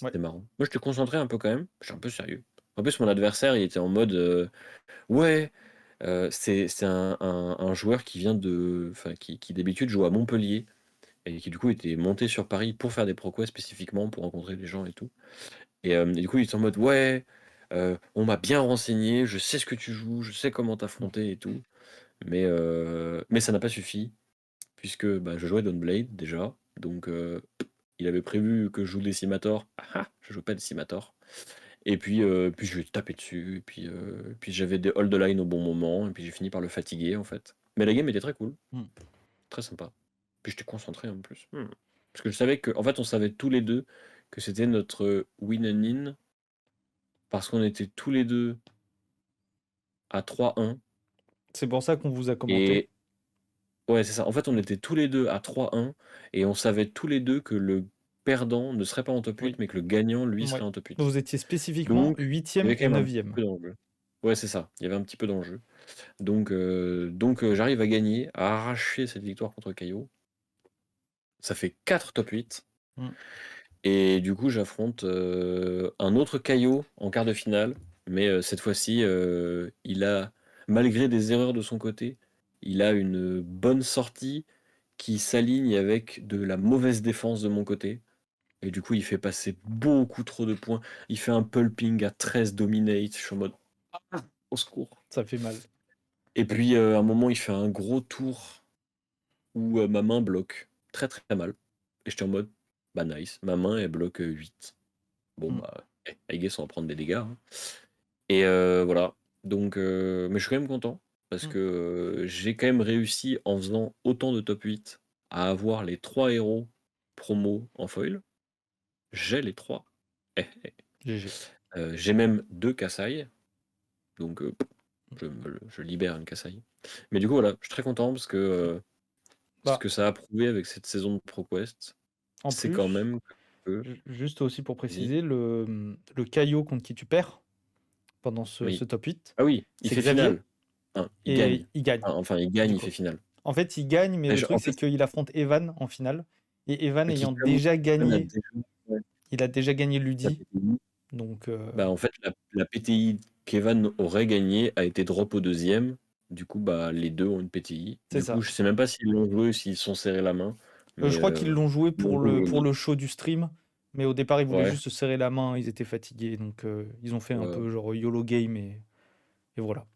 Ouais. C'était marrant. Moi, j'étais concentré un peu quand même. Je suis un peu sérieux. En plus, mon adversaire, il était en mode ouais, c'est un joueur qui vient de. Enfin, qui d'habitude joue à Montpellier. Et qui du coup était monté sur Paris pour faire des ProQuest spécifiquement, pour rencontrer des gens et tout. Et du coup, il était en mode ouais, on m'a bien renseigné, je sais ce que tu joues, je sais comment Mm. t'affronter et tout. Mais ça n'a pas suffi, puisque bah, je jouais Dawnblade déjà. Donc il avait prévu que je joue Decimator. Ah ah, je joue pas Decimator. Et puis je lui ai tapé dessus. Et puis j'avais des hold the line au bon moment. Et puis j'ai fini par le fatiguer en fait. Mais la game était très cool, Mm. très sympa. Puis j'étais concentré en plus. Parce que je savais que, en fait, on savait tous les deux que c'était notre win and in. Parce qu'on était tous les deux à 3-1. C'est pour ça qu'on vous a commenté. Et ouais, c'est ça. En fait, on était tous les deux à 3-1. Et on savait tous les deux que le perdant ne serait pas en top 8, Oui. mais que le gagnant, lui, serait Ouais. en top 8. Vous étiez spécifiquement Donc, il y huitième avait quand et même un petit neuvième. peu d'enjeu. Ouais, c'est ça. Il y avait un petit peu d'enjeu. Donc, j'arrive à gagner, à arracher cette victoire contre Caillot. Ça fait 4 top 8. Mm. Et du coup, j'affronte un autre Caillot en quart de finale. Mais cette fois-ci, malgré des erreurs de son côté, il a une bonne sortie qui s'aligne avec de la mauvaise défense de mon côté. Et du coup, il fait passer beaucoup trop de points. Il fait un pulping à 13 dominate. Je suis en mode au secours. Ça fait mal. Et puis, à un moment, il fait un gros tour où ma main bloque très très mal. Et j'étais en mode, bah nice, ma main elle bloque 8. Bon Mm. bah, I guess on va prendre des dégâts, hein. Et voilà. Donc, mais je suis quand même content parce Mm. que j'ai quand même réussi en faisant autant de top 8 à avoir les 3 héros promo en foil. J'ai les 3. GG. J'ai même 2 Kassai, donc je libère une Kassai. Mais du coup, voilà, je suis très content parce que ce Bah, que ça a prouvé avec cette saison de ProQuest, en c'est quand plus, même que. juste aussi pour Vas-y. préciser, le Caillot contre qui tu perds pendant ce Oui. top 8, Ah oui, il c'est fait Xavier, finale. Enfin, il et gagne. il gagne, Enfin, il gagne, du il coup. fait finale. En fait, il gagne, mais Mais le truc, en c'est fait, qu'il affronte Evan en finale. Et Evan mais qui ayant comme déjà Evan a gagné, déjà ouais, il a déjà gagné la Ludi. PTI, Donc, bah, en fait, la PTI qu'Evan aurait gagnée a été drop au deuxième. Du coup, bah, les deux ont une PTI. c'est Du coup, ça. je sais même pas s'ils l'ont joué ou s'ils se sont serrés la main. Je Mais crois qu'ils l'ont joué ils l'ont pour joué. le show du stream. Mais au départ, ils voulaient Ouais, juste se serrer la main. Ils étaient fatigués. Donc, ils ont fait un ouais. peu genre YOLO game. Et voilà.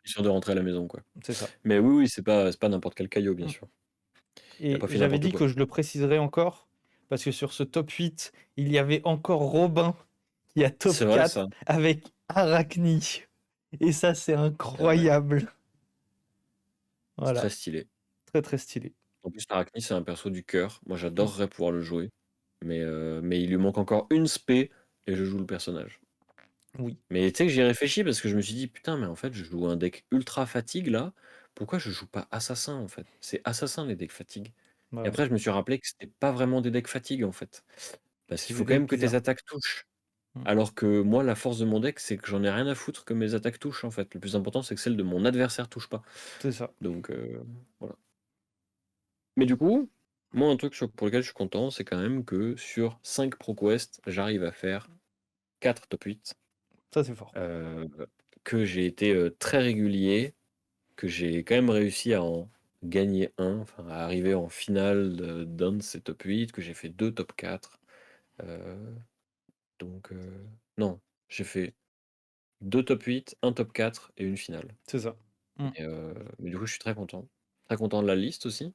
Je suis sûr de rentrer à la maison, quoi. C'est ça. Mais oui, oui, c'est pas n'importe quel caillot, bien Mm. sûr. Il a Et pas fait j'avais n'importe dit quoi. que je le préciserai encore. Parce que sur ce top 8, il y avait encore Robin qui a top C'est vrai, ça. 4 avec Arachni. Et ça, c'est C'est vrai. incroyable. C'est très Voilà. stylé. Très, très stylé. En plus, Arachni, c'est un perso du cœur. Moi, Mm. j'adorerais pouvoir le jouer. Mais il lui manque encore une spé et je joue le personnage. Oui. Mais tu sais que j'y ai réfléchi parce que je me suis dit, putain, mais en fait, je joue un deck ultra fatigue là. Pourquoi je joue pas assassin en fait? C'est assassin les decks fatigue. Bah Et ouais. après, je me suis rappelé que c'était pas vraiment des decks fatigue en fait. Parce qu'il C'est faut des quand decks même que tes bizarres. attaques touchent. Mm. Alors que moi, la force de mon deck, c'est que j'en ai rien à foutre que mes attaques touchent en fait. Le plus important, c'est que celle de mon adversaire touche pas. C'est ça. Donc voilà. Mais du coup, moi, un truc pour lequel je suis content, c'est quand même que sur 5 ProQuest, j'arrive à faire 4 top 8. Ça, c'est fort. euh, que j'ai été très régulier, que j'ai quand même réussi à en gagner un, enfin à arriver en finale d'un de ces top 8, que j'ai fait 2 top 4. euh, donc, non, j'ai fait 2 top 8, un top 4 et une finale. C'est ça. Mm. Mais du coup, je suis très content. Très content de la liste aussi.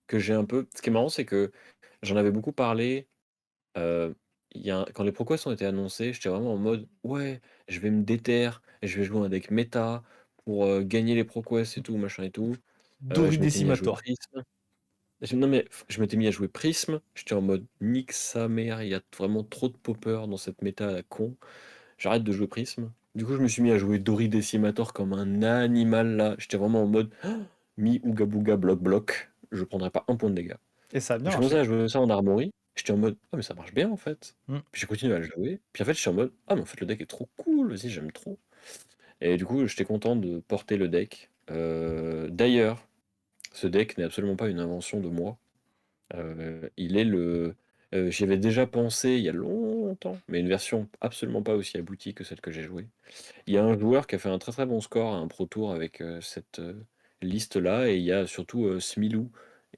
Que j'ai un peu. Ce qui est marrant, c'est que j'en avais beaucoup parlé. Quand les ProQuest ont été annoncés, j'étais vraiment en mode ouais, je vais me déter et je vais jouer un deck méta pour gagner les ProQuest et tout, machin et tout. Je m'étais mis à jouer Doridecimator. Prism. Non mais je m'étais mis à jouer Prism, j'étais en mode nique sa mère, il y a vraiment trop de popper dans cette méta à la con. J'arrête de jouer Prism. Du coup, je me suis mis à jouer Doridecimator comme un animal là. J'étais vraiment en mode mi Ouga Booga bloc bloc. Je prendrais pas un point de dégâts. Et ça a bien J'ai commencé marché. à jouer ça en Armory, j'étais en mode: «Ah mais ça marche bien en fait». Mm. Puis j'ai continué à le jouer, puis en fait, je suis en mode: «Ah mais en fait le deck est trop cool, vas-y j'aime trop». Et du coup, j'étais content de porter le deck. D'ailleurs, ce deck n'est absolument pas une invention de moi. Il est j'y avais déjà pensé il y a longtemps, mais une version absolument pas aussi aboutie que celle que j'ai jouée. Il y a un joueur qui a fait un très très bon score à un Pro Tour avec cette liste-là, et il y a surtout Smilou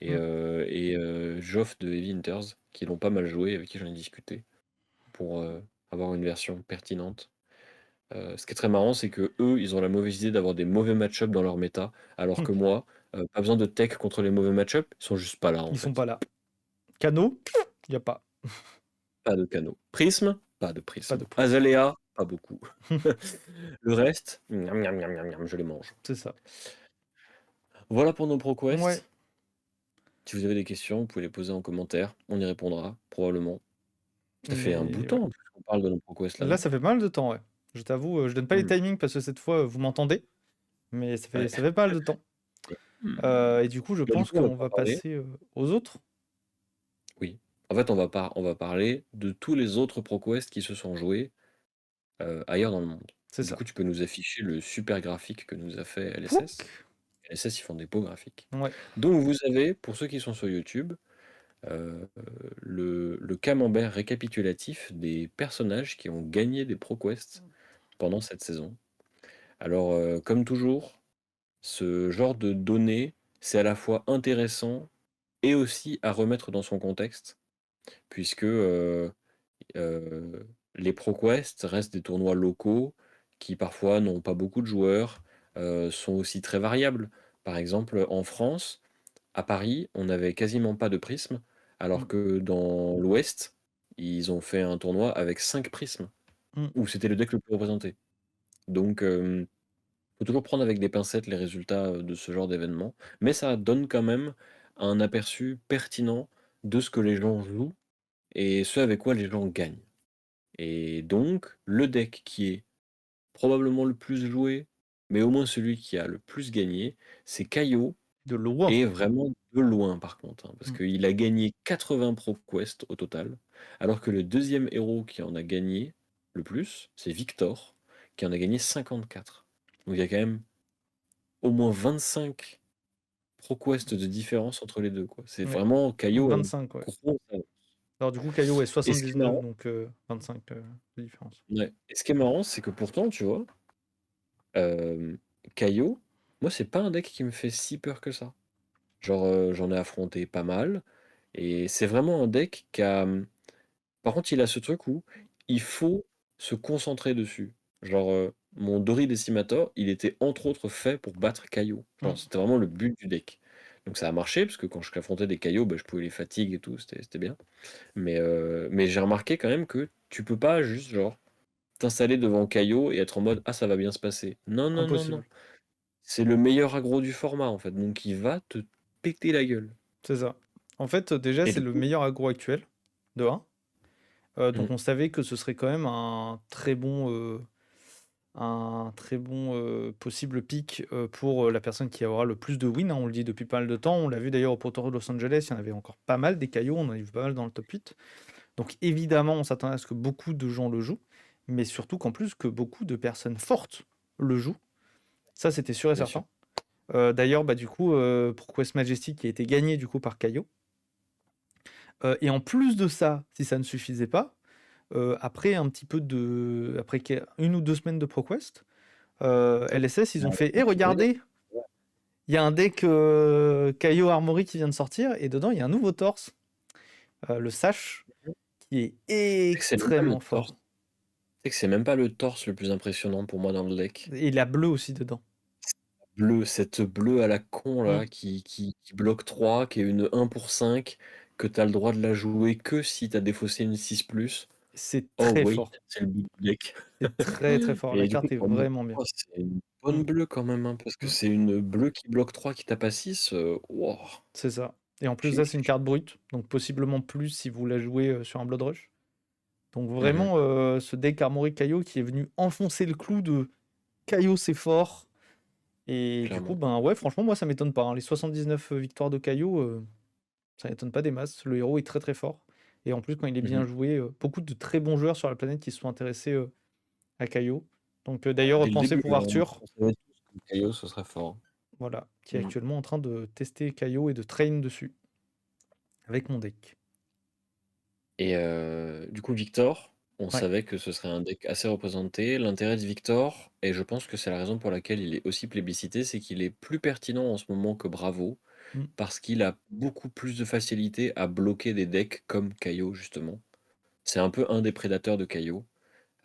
Mm. et Joff de Heavy Hunters qui l'ont pas mal joué, avec qui j'en ai discuté, pour avoir une version pertinente. Ce qui est très marrant, c'est que eux, ils ont la mauvaise idée d'avoir des mauvais match-up dans leur méta, alors que moi, pas besoin de tech contre les mauvais match-up, ils sont juste pas là en Ils sont fait. pas là. Cano, il n'y a pas. Pas de canaux. Prisme, pas de Pas prisme. de prisme. Azalea, pas beaucoup. Le reste, miam, miam, miam, miam, miam, je les mange. C'est ça. Voilà pour nos Ouais. ProQuest. Si vous avez des questions, vous pouvez les poser en commentaire. On y répondra, probablement. Ça fait un bout Mais de ouais. temps en plus qu'on parle de nos ProQuest là, Là, non? ça fait pas mal de temps, ouais. Je t'avoue, je donne pas les Hmm. timings parce que cette fois, vous m'entendez. Mais Ouais. ça fait pas mal de temps. Hmm. Et du coup, je Bah, du pense coup, on va qu'on pas va parler. passer aux autres. Oui. En fait, on va parler de tous les autres ProQuest qui se sont joués ailleurs dans le monde. C'est Du ça. coup, tu peux nous afficher le super graphique que nous a fait LSS. Pouc. LSS, ils font des beaux graphiques. Ouais. Donc, vous avez, pour ceux qui sont sur YouTube, euh, le camembert récapitulatif des personnages qui ont gagné des ProQuest pendant cette saison. Alors, comme toujours, ce genre de données, c'est à la fois intéressant et aussi à remettre dans son contexte, puisque les ProQuest restent des tournois locaux qui parfois n'ont pas beaucoup de joueurs, sont aussi très variables. Par exemple, en France, à Paris, on n'avait quasiment pas de prismes, alors Mm. que dans l'Ouest, ils ont fait un tournoi avec 5 prismes, Mm. où c'était le deck le plus représenté. Donc, faut toujours prendre avec des pincettes les résultats de ce genre d'événement, mais ça donne quand même un aperçu pertinent de ce que les gens jouent et ce avec quoi les gens gagnent. Et donc, le deck qui est probablement le plus joué, mais au moins celui qui a le plus gagné, c'est Kaio, De loin. et vraiment de loin par contre, hein, parce Mm. qu'il a gagné 80 ProQuest au total, alors que le deuxième héros qui en a gagné le plus, c'est Victor, qui en a gagné 54. Donc il y a quand même au moins 25 ProQuest de différence entre les deux, quoi. C'est Ouais. vraiment Kaio a une 25, ouais. grosse avance. Alors du coup, Caillot est Et ce qui est 79, marrant, donc 25 de différence. ouais. Et ce qui est marrant, c'est que pourtant, tu vois, euh, Kaio, moi, c'est pas un deck qui me fait si peur que ça. Genre, j'en ai affronté pas mal, et c'est vraiment un deck qui a. Par contre, il a ce truc où il faut se concentrer dessus. Genre, mon Dori Decimator, il était entre autres fait pour battre Kaio. Genre, Mm. c'était vraiment le but du deck. Donc ça a marché, parce que quand je affrontais des Kaio, bah, je pouvais les fatiguer et tout, c'était bien. Mais j'ai remarqué quand même que tu peux pas juste, genre, t'installer devant Kaio et être en mode «Ah, ça va bien se passer». Non, non, non, non. Impossible. C'est le meilleur aggro du format, en fait. Donc il va te péter la gueule. C'est ça. En fait, déjà, Et c'est du le coup, meilleur aggro actuel, de 1. Donc mmh, on savait que ce serait quand même un très bon possible pick pour la personne qui aura le plus de wins, hein, on le dit depuis pas mal de temps. On l'a vu d'ailleurs au Pro Tour de Los Angeles, il y en avait encore pas mal des cailloux, on en a vu pas mal dans le top 8. Donc évidemment, on s'attendait à ce que beaucoup de gens le jouent, mais surtout qu'en plus que beaucoup de personnes fortes le jouent. Ça, c'était sûr et bien sûr. certain. D'ailleurs, bah, du coup, pour Quest Majestic qui a été gagné du coup par Caillot. Et en plus de ça, si ça ne suffisait pas, après un petit peu de, après une ou deux semaines de ProQuest, Ouais, LSS, ils ont fait, un petit délire. regardez, il y a un deck Kaio Armory qui vient de sortir, et dedans, il y a un nouveau torse, le Sash, qui est C'est que c'est même pas le extrêmement torse. fort. C'est que c'est même pas le torse le plus impressionnant pour moi dans le deck. Et il a bleu aussi dedans. Bleu, cette bleue à la con Mm. là qui bloque 3, qui est une 1 pour 5, que t'as le droit de la jouer que si t'as défaussé une 6+. C'est Oh très wait, fort. c'est le but du deck. C'est très très fort. La Et du coup, carte est pour moi, vraiment bien. c'est une Mm. bonne bleue quand même, hein, parce que Mm. c'est une bleue qui bloque 3 qui tape à 6. Wow. C'est ça. Et en plus, Chi, ça, c'est chi, une chi. carte brute, donc possiblement plus si vous la jouez sur un Blood Rush. Donc Mhm, vraiment, ce deck Armory Kaio qui est venu enfoncer le clou de Kaio, c'est fort. Et du coup, clairement. ben ouais, franchement, moi, ça m'étonne pas, hein. Les 79 victoires de Kaio, ça m'étonne pas des masses. Le héros est très très fort. Et en plus, quand il est bien Mhm. joué, beaucoup de très bons joueurs sur la planète qui se sont intéressés à Kaio. Donc Ouais, d'ailleurs, dès le pensez début, pour Arthur, on savait tous que Kaio, ce serait fort. voilà, qui est Mm. actuellement en train de tester Kaio et de train dessus avec mon deck. Et du coup, Victor, on Ouais. savait que ce serait un deck assez représenté. L'intérêt de Victor, et je pense que c'est la raison pour laquelle il est aussi plébiscité, c'est qu'il est plus pertinent en ce moment que Bravo, Mm. parce qu'il a beaucoup plus de facilité à bloquer des decks comme Kaio, justement. C'est un peu un des prédateurs de Kaio,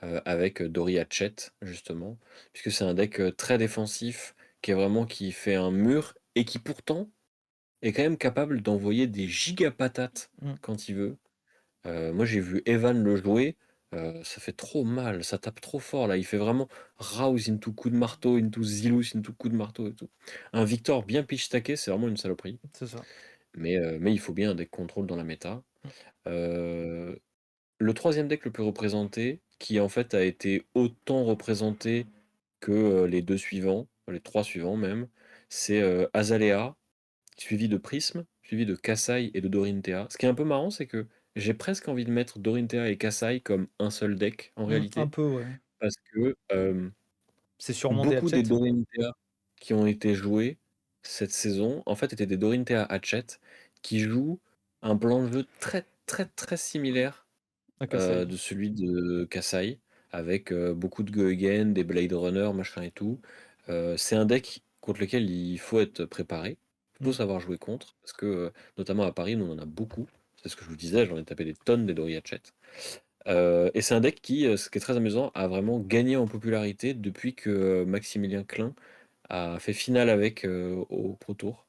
avec Dory Hatchet, justement, puisque c'est un deck très défensif, qui fait un mur, et qui pourtant est quand même capable d'envoyer des giga patates Mm. quand il veut. Moi, j'ai vu Evan le jouer, ça fait trop mal, ça tape trop fort là. Il fait vraiment Rouse into coup de marteau, into Zilus, into coup de marteau et tout. Un Victor bien pitch stacké, c'est vraiment une saloperie. C'est ça. Mais il faut bien un deck contrôle dans la méta. Euh, le troisième deck le plus représenté, qui en fait a été autant représenté que les deux suivants, les trois suivants même, c'est Azalea, suivi de Prism, suivi de Kassai et de Dorinthea. Ce qui est un peu marrant, c'est que j'ai presque envie de mettre Dorinthea et Kassai comme un seul deck en Un réalité, peu, ouais. parce que C'est sûrement des beaucoup des hatchets. Dorinthea qui ont été joués cette saison, en fait, étaient des Dorinthea Hatchet qui jouent un plan de jeu très très très similaire À Kassai. de celui de Kassai, avec beaucoup de Go Again, des Blade Runner, machin et tout. C'est un deck contre lequel il faut être préparé, il faut Mm. savoir jouer contre, parce que notamment à Paris, nous on en a beaucoup. C'est ce que je vous disais, j'en ai tapé des tonnes des Dory Hatchet. Et c'est un deck qui, ce qui est très amusant, a vraiment gagné en popularité depuis que Maximilien Klein a fait finale avec au Pro Tour.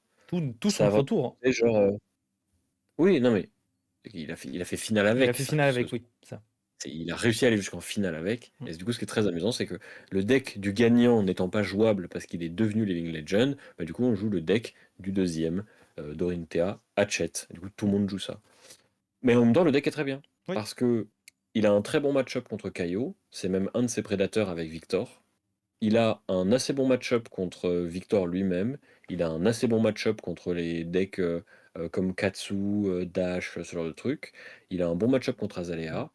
Tout son ça va retour, hein. genre, oui, non, mais il a fait finale Il a avec, fait ça finale avec, oui, ça. il a réussi à aller jusqu'en finale avec, Mm. et du coup, ce qui est très amusant, c'est que le deck du gagnant n'étant pas jouable parce qu'il est devenu Living Legend, bah, du coup, on joue le deck du deuxième, Dorinthea, Hatchet. Du coup, tout le monde joue ça. Mais en même temps, le deck est très bien, Oui, parce que il a un très bon match-up contre Kaio, c'est même un de ses prédateurs avec Victor. Il a un assez bon match-up contre Victor lui-même. Il a un assez bon match-up contre les decks comme Katsu, Dash, ce genre de trucs. Il a un bon match-up contre Azalea.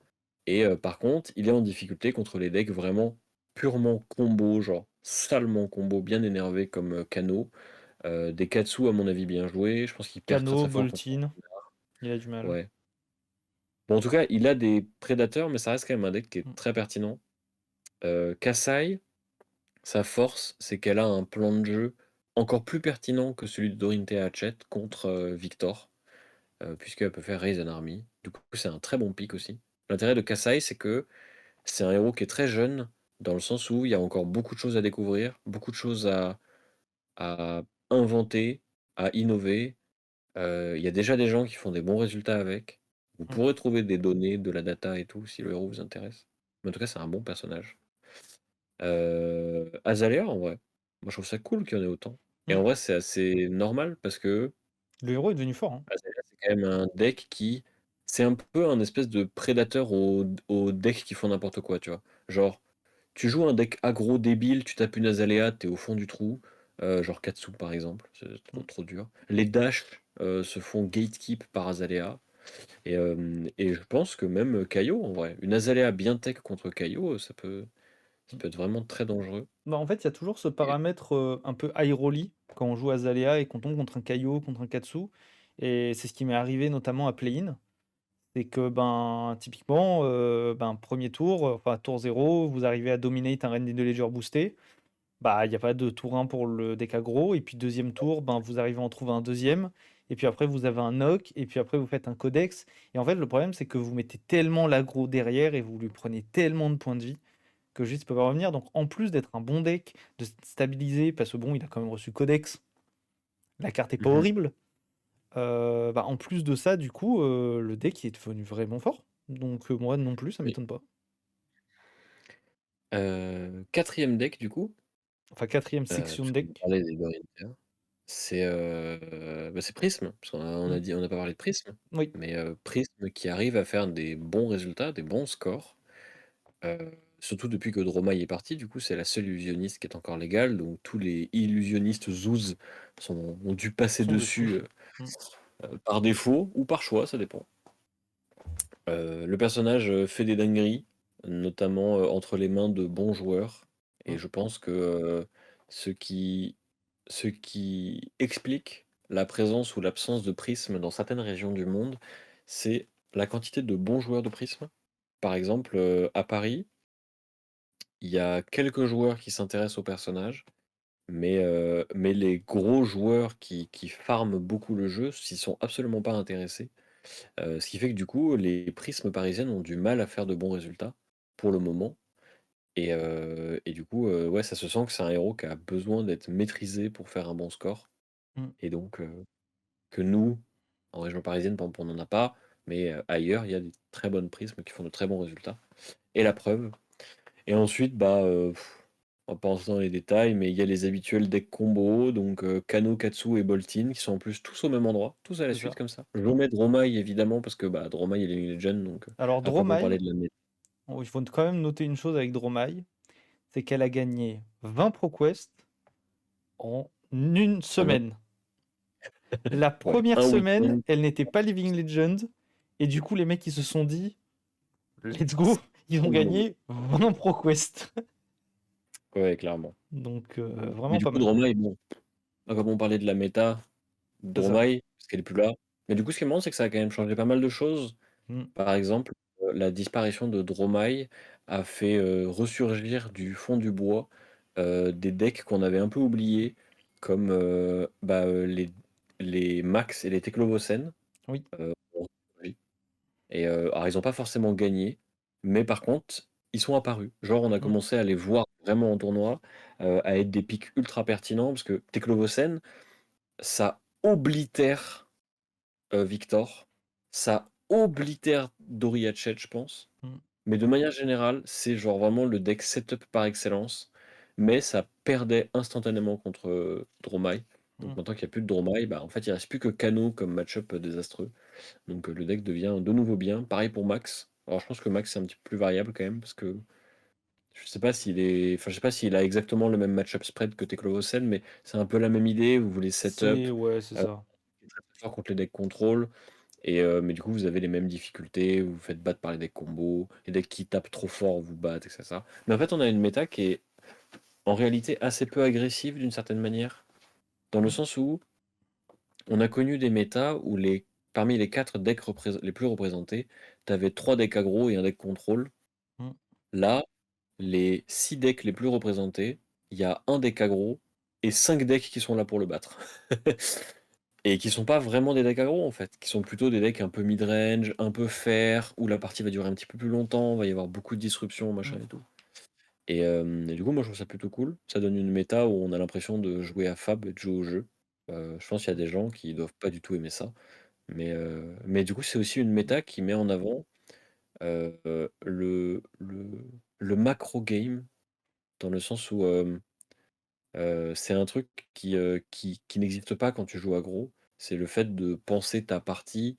Et par contre, il est en difficulté contre les decks vraiment purement combo, genre salement combo, bien énervé comme Kano. Des Katsu, à mon avis, bien joués. Je pense qu'il perd très Kano, très fort contre. Boltine, il a du mal. Ouais. Bon, en tout cas, il a des prédateurs, mais ça reste quand même un deck qui est Mm. très pertinent. Kasai, sa force, c'est qu'elle a un plan de jeu encore plus pertinent que celui de Dorinthea Hatchet contre Victor, puisqu'elle peut faire Raise an Army. Du coup, c'est un très bon pick aussi. L'intérêt de Kasai, c'est que c'est un héros qui est très jeune, dans le sens où il y a encore beaucoup de choses à découvrir, beaucoup de choses à inventer, à innover. Il y a déjà des gens qui font des bons résultats avec. Vous Mm. pourrez trouver des données, de la data et tout, si le héros vous intéresse. Mais en tout cas, c'est un bon personnage. Azalea, en vrai, moi je trouve ça cool qu'il y en ait autant. Et en Mm. vrai, c'est assez normal parce que Le héros est devenu fort, hein. Azalea, c'est quand même un deck qui. C'est un peu un espèce de prédateur au deck qui font n'importe quoi, tu vois. Genre, tu joues un deck aggro débile, tu tapes une Azalea, t'es au fond du trou. Genre Katsu par exemple, c'est trop, Mm. trop dur. Les Dash se font gatekeep par Azalea. Et je pense que même Kaio, en vrai, une Azalea bien tech contre Kaio, ça peut être vraiment très dangereux. Bah, en fait, il y a toujours ce paramètre un peu high rolly quand on joue Azalea et qu'on tombe contre un Kaio, contre un Katsu. Et c'est ce qui m'est arrivé notamment à Play-in. C'est que, ben, typiquement, ben, premier tour, enfin tour 0, vous arrivez à dominate un Randy de Ledger boosté. Bah, il y a pas de tour 1 pour le deck aggro. Et puis deuxième tour, ben, vous arrivez à en trouver un deuxième. Et puis après, vous avez un knock. Et puis après, vous faites un codex. Et en fait, le problème, c'est que vous mettez tellement l'aggro derrière et vous lui prenez tellement de points de vie que juste il peut pas revenir. Donc en plus d'être un bon deck, de stabiliser, parce que bon, il a quand même reçu codex, la carte est pas Mhm. horrible. Bah, en plus de ça, du coup, le deck il est devenu vraiment fort. Donc moi non plus, ça Oui. m'étonne pas. Quatrième deck, du coup, Enfin, quatrième section de puisqu'on deck. parlait des Dorinthea, c'est Prism, parce qu'on a, on Mm. a dit, on n'a pas parlé de Prism, Oui, mais Prism qui arrive à faire des bons résultats, des bons scores, surtout depuis que Dromai est parti, du coup c'est la seule illusionniste qui est encore légale, donc tous les illusionnistes Zouz ont dû passer sont dessus dessus. Mm. par défaut ou par choix, ça dépend. Le personnage fait des dingueries, notamment entre les mains de bons joueurs. Et Mm. je pense que ce qui, ce qui explique la présence ou l'absence de prisme dans certaines régions du monde, c'est la quantité de bons joueurs de prisme. Par exemple, à Paris, il y a quelques joueurs qui s'intéressent au personnage, mais les gros joueurs qui farment beaucoup le jeu s'y sont absolument pas intéressés. Ce qui fait que du coup, les prismes parisiennes ont du mal à faire de bons résultats pour le moment. Et du coup, ouais, ça se sent que c'est un héros qui a besoin d'être maîtrisé pour faire un bon score. Mm. Et donc, que nous, en région parisienne, par exemple, on n'en a pas, mais ailleurs, il y a des très bonnes prismes qui font de très bons résultats. Et la preuve. Et ensuite, bah, on va pas rentrer dans les détails, mais il y a les habituels decks combo, donc Kano, Katsu et Boltin, qui sont en plus tous au même endroit, tous à la C'est suite ça. comme ça. Je remets Dromai évidemment, parce que bah, Dromai il est League Legend, donc Alors à quoi bon Dromai, parler de la méta. il faut quand même noter une chose avec Dromai, c'est qu'elle a gagné 20 ProQuest en une En un, semaine. La ouais, première un semaine, week-end. elle n'était pas Living Legend. Et du coup, les mecs, ils se sont dit, let's go, ils ont gagné 20 ProQuest. Ouais, clairement. Donc, Mais vraiment du pas coup, mal. Dromai, bon, à quoi bon parler de la méta, C'est ça. Dromai, parce qu'elle est plus là. Mais du coup, ce qui est marrant, c'est que ça a quand même changé pas mal de choses. Mm. Par exemple, la disparition de Dromai a fait ressurgir du fond du bois des decks qu'on avait un peu oubliés, comme bah, les Max et les Teklovosen. Oui. Ont ressurgi. Et alors, ils n'ont pas forcément gagné, mais par contre, ils sont apparus. Genre, on a Mm. commencé à les voir vraiment en tournoi, à être des pics ultra pertinents, parce que Teklovosen, ça a oblitère Victor, ça oblitère Dori Hachette, je pense. Mm. Mais de manière générale, c'est genre vraiment le deck setup par excellence. Mais ça perdait instantanément contre Dromai. Donc Mm. maintenant qu'il n'y a plus de Dromai, bah, en fait, il ne reste plus que Kano comme match-up désastreux. Donc le deck devient de nouveau bien. Pareil pour Max. Alors je pense que Max c'est un petit peu plus variable quand même parce que je sais pas s'il est, enfin je sais pas s'il a exactement le même match-up spread que Teklovosen, mais c'est un peu la même idée. Vous voulez setup, Ouais, c'est ça. qui est très, très fort contre les decks contrôle. Et mais du coup vous avez les mêmes difficultés. Vous vous faites battre par les decks combos, les decks qui tapent trop fort vous battent, etc. Mais en fait on a une méta qui est en réalité assez peu agressive d'une certaine manière, dans le Mm. sens où on a connu des métas où parmi les 4 decks les plus représentés, tu avais 3 decks aggro et un deck contrôle. Mm. Là, les 6 decks les plus représentés, il y a un deck aggro et 5 decks qui sont là pour le battre. Et qui sont pas vraiment des decks aggro en fait, qui sont plutôt des decks un peu mid-range, un peu fair, où la partie va durer un petit peu plus longtemps, va y avoir beaucoup de disruptions, machin Mm. et tout. Et du coup, moi je trouve ça plutôt cool. Ça donne une méta où on a l'impression de jouer à Fab et de jouer au jeu. Je pense qu'il y a des gens qui doivent pas du tout aimer ça. Mais du coup, c'est aussi une méta qui met en avant le macro game, dans le sens où c'est un truc qui n'existe pas quand tu joues aggro. C'est le fait de penser ta partie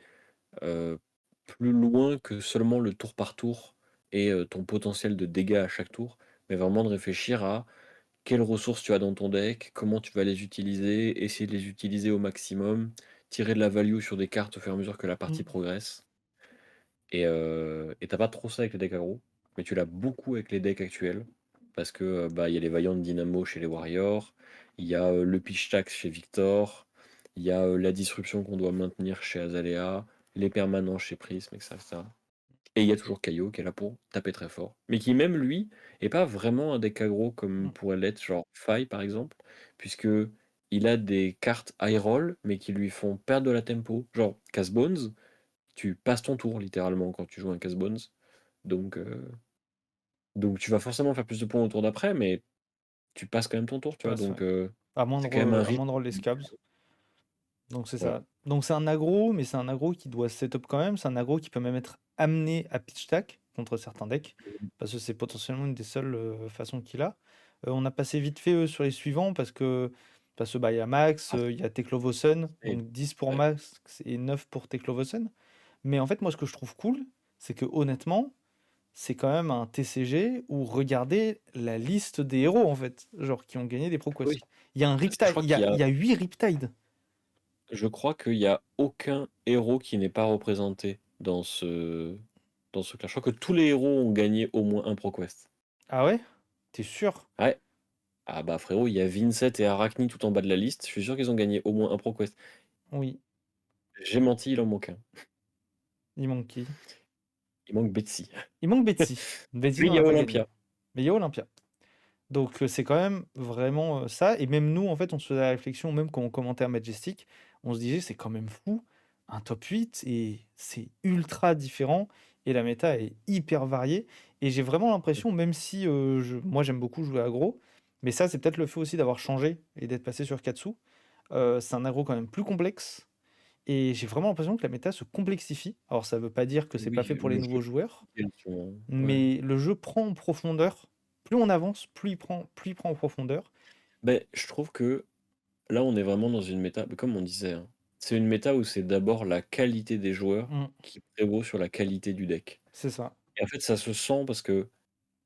euh, plus loin que seulement le tour par tour et ton potentiel de dégâts à chaque tour, mais vraiment de réfléchir à quelles ressources tu as dans ton deck, comment tu vas les utiliser, essayer de les utiliser au maximum, tirer de la value sur des cartes au fur et à mesure que la partie Mm. progresse. Et t'as pas trop ça avec les decks aggro, mais tu l'as beaucoup avec les decks actuels. Parce que bah, il y a les Vaillantes Dynamo chez les Warriors, il y a le Pitch Tax chez Victor, il y a la disruption qu'on doit maintenir chez Azalea, les permanents chez Prism, etc. etc. Et il y a toujours Kaio qui est là pour taper très fort. Mais qui même lui est pas vraiment un deck aggro comme Mm. pourrait l'être genre Fai par exemple, puisque il a des cartes high roll mais qui lui font perdre de la tempo. Genre Casbones, tu passes ton tour littéralement quand tu joues un Casbones. Donc, donc tu vas forcément faire plus de points au tour d'après, mais tu passes quand même ton tour, tu vois. Passe, ouais. Donc c'est quand même un À moins rythme. de roll les scabs. Donc c'est Ouais. ça. Donc c'est un aggro, mais c'est un aggro qui doit setup quand même. C'est un aggro qui peut même être amené à pitch stack contre certains decks, parce que c'est potentiellement une des seules façons qu'il a. On a passé vite fait sur les suivants parce que bah, il y a Max, Ah, il y a Teklovosen, et- donc 10 pour ouais. Max et 9 pour Teklovosen. Mais en fait, moi, ce que je trouve cool, c'est que honnêtement, c'est quand même un TCG où regardez la liste des héros en fait, genre qui ont gagné des Oui. ProQuest. Il y a un Parce que je Riptide, crois qu'il y il a, y a 8 Riptide. je crois qu'il y a aucun héros qui n'est pas représenté dans ce clash. Je crois que tous les héros ont gagné au moins un ProQuest. Ah ouais? T'es sûr? Ouais. Ah bah frérot, il y a Vincent et Arachni tout en bas de la liste. Je suis sûr qu'ils ont gagné au moins un ProQuest. Oui, J'ai menti, il en manque un. il manque qui? Il manque Betsy. Il manque Betsy. Betsy Puis il n'en y a a pas gagné. Olympia. Mais il y a Olympia. Donc c'est quand même vraiment ça. Et même nous, en fait, on se faisait la réflexion, même quand on commentait à Majestic, on se disait c'est quand même fou, un top 8, et c'est ultra différent, et la méta est hyper variée. Et j'ai vraiment l'impression, même si moi j'aime beaucoup jouer aggro, mais ça c'est peut-être le fait aussi d'avoir changé et d'être passé sur Katsu, c'est un aggro quand même plus complexe. Et j'ai vraiment l'impression que la méta se complexifie. Alors ça veut pas dire que c'est pas Oui, fait pour les le jeu nouveaux joueurs, est compliqué en ce moment. Ouais. mais le jeu prend en profondeur. Plus on avance, plus il prend en profondeur. Ben, je trouve que là, on est vraiment dans une méta, comme on disait, hein, c'est une méta où c'est d'abord la qualité des joueurs Mm, qui prévaut sur la qualité du deck. c'est ça. Et en fait, ça se sent parce que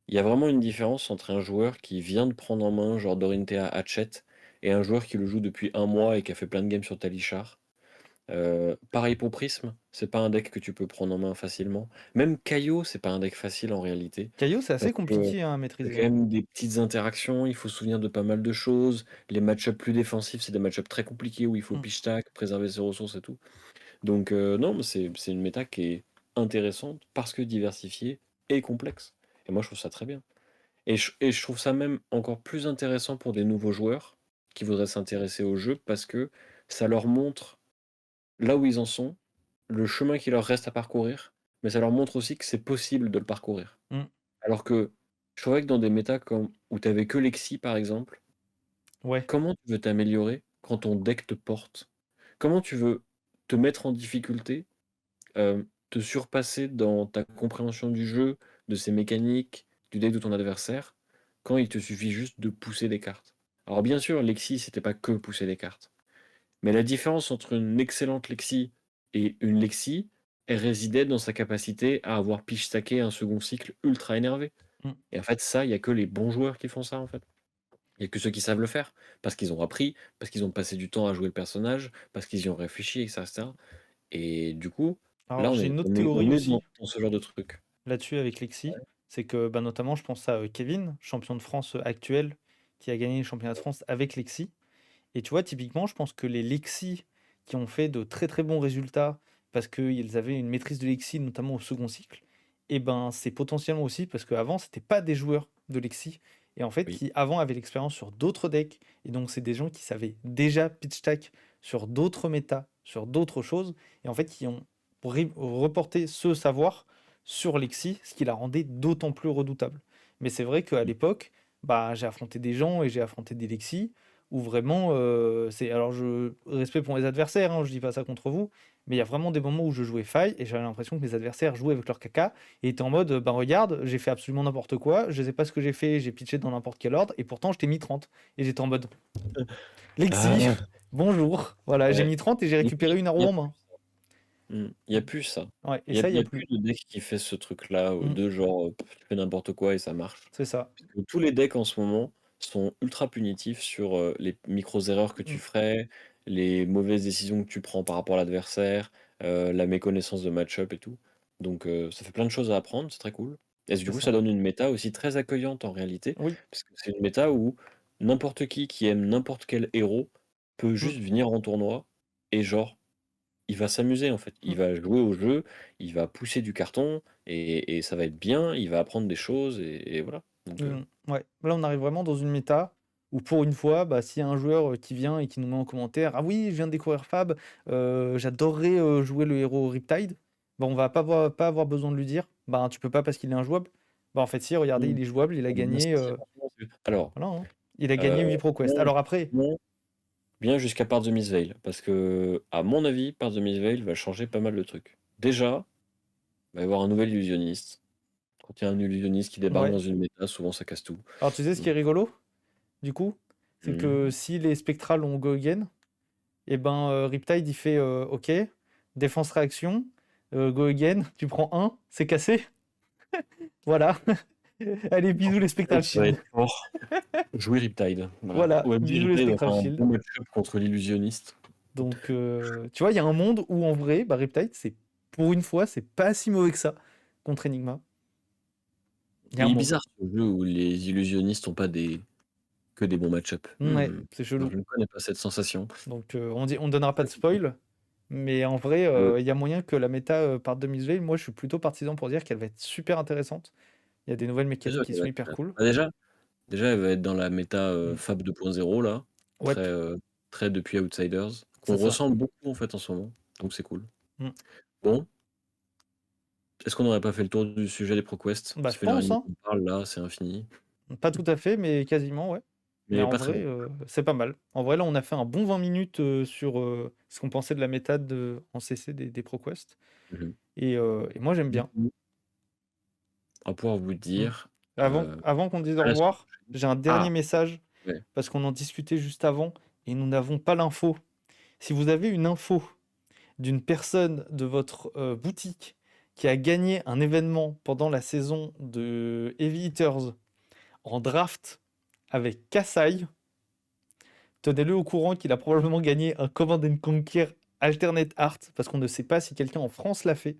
il y a vraiment une différence entre un joueur qui vient de prendre en main, genre Dorinthea Hatchet, et un joueur qui le joue depuis un mois et qui a fait plein de games sur Talishar. Pareil pour Prism, c'est pas un deck que tu peux prendre en main facilement. Même Kaio, c'est pas un deck facile en réalité. Caillou, c'est assez Parce que compliqué hein, à il y a maîtriser, quand hein. même des petites interactions, il faut se souvenir de pas mal de choses. Les match-ups plus défensifs, c'est des match-ups très compliqués où il faut Mm, pitch stack, préserver ses ressources et tout. Donc non, mais c'est une méta qui est intéressante parce que diversifiée et complexe. Et moi, je trouve ça très bien. Et je trouve ça même encore plus intéressant pour des nouveaux joueurs qui voudraient s'intéresser au jeu parce que ça leur montre là où ils en sont, le chemin qui leur reste à parcourir, mais ça leur montre aussi que c'est possible de le parcourir. mm. Alors que je trouvais que dans des méta où tu avais que Lexi par exemple, Ouais. comment tu veux t'améliorer quand ton deck te porte? comment tu veux te mettre en difficulté, te surpasser dans ta compréhension du jeu, de ses mécaniques, du deck de ton adversaire, quand il te suffit juste de pousser des cartes? Alors bien sûr, Lexi, c'était pas que pousser des cartes, mais la différence entre une excellente Lexi et une Lexi, elle résidait dans sa capacité à avoir pitch stacké un second cycle ultra énervé. Mmh. Et en fait, ça, il y a que les bons joueurs qui font ça, en fait. Il y a que ceux qui savent le faire, parce qu'ils ont appris, parce qu'ils ont passé du temps à jouer le personnage, parce qu'ils y ont réfléchi, etc. Et du coup, là, Alors on j'ai est, une autre on est, théorie on est dans, aussi dans ce genre de truc. là-dessus avec Lexi, c'est que bah, notamment je pense à Kevin, champion de France actuel, qui a gagné le championnat de France avec Lexi. Et tu vois, typiquement, je pense que les Lexi qui ont fait de très très bons résultats parce qu'ils avaient une maîtrise de Lexi, notamment au second cycle, et ben c'est potentiellement aussi parce qu'avant, c'était pas des joueurs de Lexi, et en fait, Oui. qui avant avaient l'expérience sur d'autres decks, et donc c'est des gens qui savaient déjà pitch stack sur d'autres méta, sur d'autres choses, et en fait, qui ont reporté ce savoir sur Lexi, ce qui la rendait d'autant plus redoutable. Mais c'est vrai qu'à l'époque, bah, j'ai affronté des gens et j'ai affronté des Lexi où vraiment, c'est alors je respect pour mes adversaires, hein, je dis pas ça contre vous, mais il y a vraiment des moments où je jouais faille et j'avais l'impression que mes adversaires jouaient avec leur caca et étaient en mode, «Bah, regarde, j'ai fait absolument n'importe quoi, je sais pas ce que j'ai fait, j'ai pitché dans n'importe quel ordre et pourtant je t'ai mis 30» et j'étais en mode: «Lexi, Ah, bonjour, voilà, j'ai ouais. mis 30 et j'ai Il récupéré une n'y arrow a en plus main». ça. Il y a plus ça. Ouais et Il y a, ça, il il y y a a plus plus. de deck qui fait ce truc-là, Mmh, de genre, tu fais n'importe quoi et ça marche. c'est ça. Parce que tous les decks en ce moment sont ultra punitifs sur les micros erreurs que tu Mmh, ferais, les mauvaises décisions que tu prends par rapport à l'adversaire, la méconnaissance de match-up et tout. Donc ça fait plein de choses à apprendre, c'est très cool. Et du c'est coup, ça ça. donne une méta aussi très accueillante en réalité, Oui, parce que c'est une méta où n'importe qui aime n'importe quel héros peut mmh, juste venir en tournoi et genre il va s'amuser en fait. mmh, Il va jouer au jeu, il va pousser du carton et ça va être bien, il va apprendre des choses et voilà. Donc ouais. Là, on arrive vraiment dans une méta où pour une fois, bah, s'il y a un joueur, qui vient et qui nous met en commentaire: «Ah oui, je viens de découvrir Fab, j'adorerais, jouer le héros Riptide». Bah, on va pas avoir besoin de lui dire: «Bah, tu peux pas parce qu'il est injouable». Bah, en fait si, regardez, mmh, il est jouable, il a moi, gagné, c'est forcément ce alors, voilà, hein. Il a gagné heu, 8 ProQuest. bien Alors après bien bien jusqu'à Part the Veil, parce que à mon avis, Part the Veil va changer pas mal de trucs. Déjà, il va y avoir un nouvel illusionniste. Quand il y a un illusionniste qui débarque ouais. dans une méta, souvent ça casse tout. Alors tu sais ce qui Donc est rigolo, du coup? C'est que mmh, si les spectrales ont go again et ben, Riptide il fait, «OK, défense réaction, go again, tu prends un, c'est cassé, voilà». Allez, bisous les Spectral ça va Shield. être fort. Jouer Riptide, voilà. Voilà, OMG bisous les Riptide va Spectral faire un Shield. bon match-up contre l'illusionniste. Donc, tu vois, il y a un monde où en vrai, bah, Riptide, c'est pour une fois, c'est pas si mauvais que ça contre Enigma. Il y a un Il est monde. bizarre ce jeu où les illusionnistes ont pas que des bons match-up. Ouais, c'est Non, chelou. je ne connais pas cette sensation. Donc, on donnera pas de spoil, mais en vrai, Heu, il y a moyen que la méta par Veil, moi, je suis plutôt partisan pour dire qu'elle va être super intéressante. Il y a des nouvelles Bien sûr mécaniques qui qu'elle sont va hyper cool. déjà elle va être dans la méta, Mm. Fab 2.0 là, Ouais, très, très depuis Outsiders, c'est qu'on ça. ressent beaucoup en fait en ce moment, donc c'est cool. Mm. Bon, est-ce qu'on n'aurait pas fait le tour du sujet des ProQuest? Bah, Ça je fait 1 heure et pense, demie hein. qu'on parle là, c'est infini, Pas tout à fait, mais quasiment, ouais. Mais mais en pas très vrai, loin. c'est pas mal. En vrai, là, on a fait un bon 20 minutes, sur, ce qu'on pensait de la méta en CC des ProQuest Mmh. et moi, j'aime Du bien. coup, on va pouvoir vous Mmh. dire, Avant qu'on dise au à la semaine revoir, prochaine. j'ai un dernier Ah! message Ouais, parce qu'on en discutait juste avant et nous n'avons pas l'info. Si vous avez une info d'une personne de votre, boutique qui a gagné un événement pendant la saison de Heavy Hitters en draft avec Kassai, tenez-le au courant qu'il a probablement gagné un Command and Conquer Alternate Art, parce qu'on ne sait pas si quelqu'un en France l'a fait.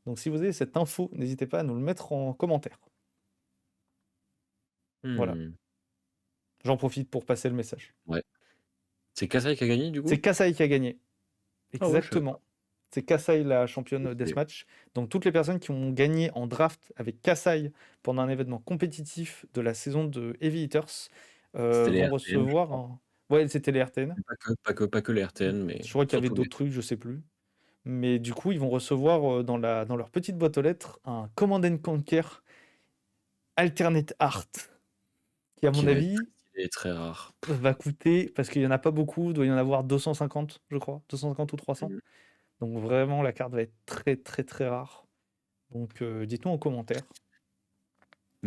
Donc si vous avez cette info, n'hésitez pas à nous le mettre en commentaire. Voilà, mmh, j'en profite pour passer le message. ouais. C'est Kasai qui a gagné du C'est coup? Kassai qui a gagné, Ah ouais, je savais pas. exactement. C'est Kassai la championne OK. Deathmatch. Donc toutes les personnes qui ont gagné en draft avec Kassai pendant un événement compétitif de la saison de Heavy Hitters C'était les vont RTN, je recevoir crois. un... Ouais, c'était les RTN. Mais pas que les RTN, mais Je crois qu'il y avait surtout les d'autres trucs, je sais plus. Mais du coup, ils vont recevoir dans leur petite boîte aux lettres un Command and Conquer Alternate Art, qui, à mon qui va être avis, Il est très rare. va coûter, parce qu'il y en a pas beaucoup, il doit y en avoir 250, je crois, 250 ou 300. Mmh. Donc vraiment, la carte va être très, très, très rare. Donc dites-nous en commentaire.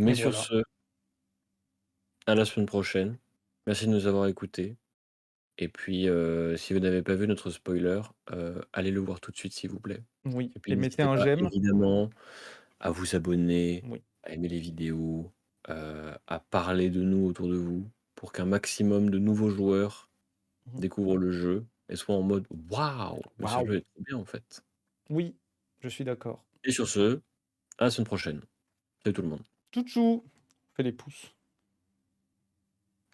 Et Mais sur voilà. ce, à la semaine prochaine. Merci de nous avoir écoutés et puis, si vous n'avez pas vu notre spoiler, allez le voir tout de suite, s'il vous plaît Oui. et puis Et mettez n'hésitez un pas j'aime. évidemment à vous abonner, Oui. à aimer les vidéos, à parler de nous autour de vous pour qu'un maximum de nouveaux joueurs Mhm. découvrent le jeu et soient en mode: «Waouh! Mais ce jeu Waouh. est trop bien, en fait» Oui, je suis d'accord. et sur ce, à la semaine prochaine. Salut tout le monde. Tchou tchou. Fais les pouces.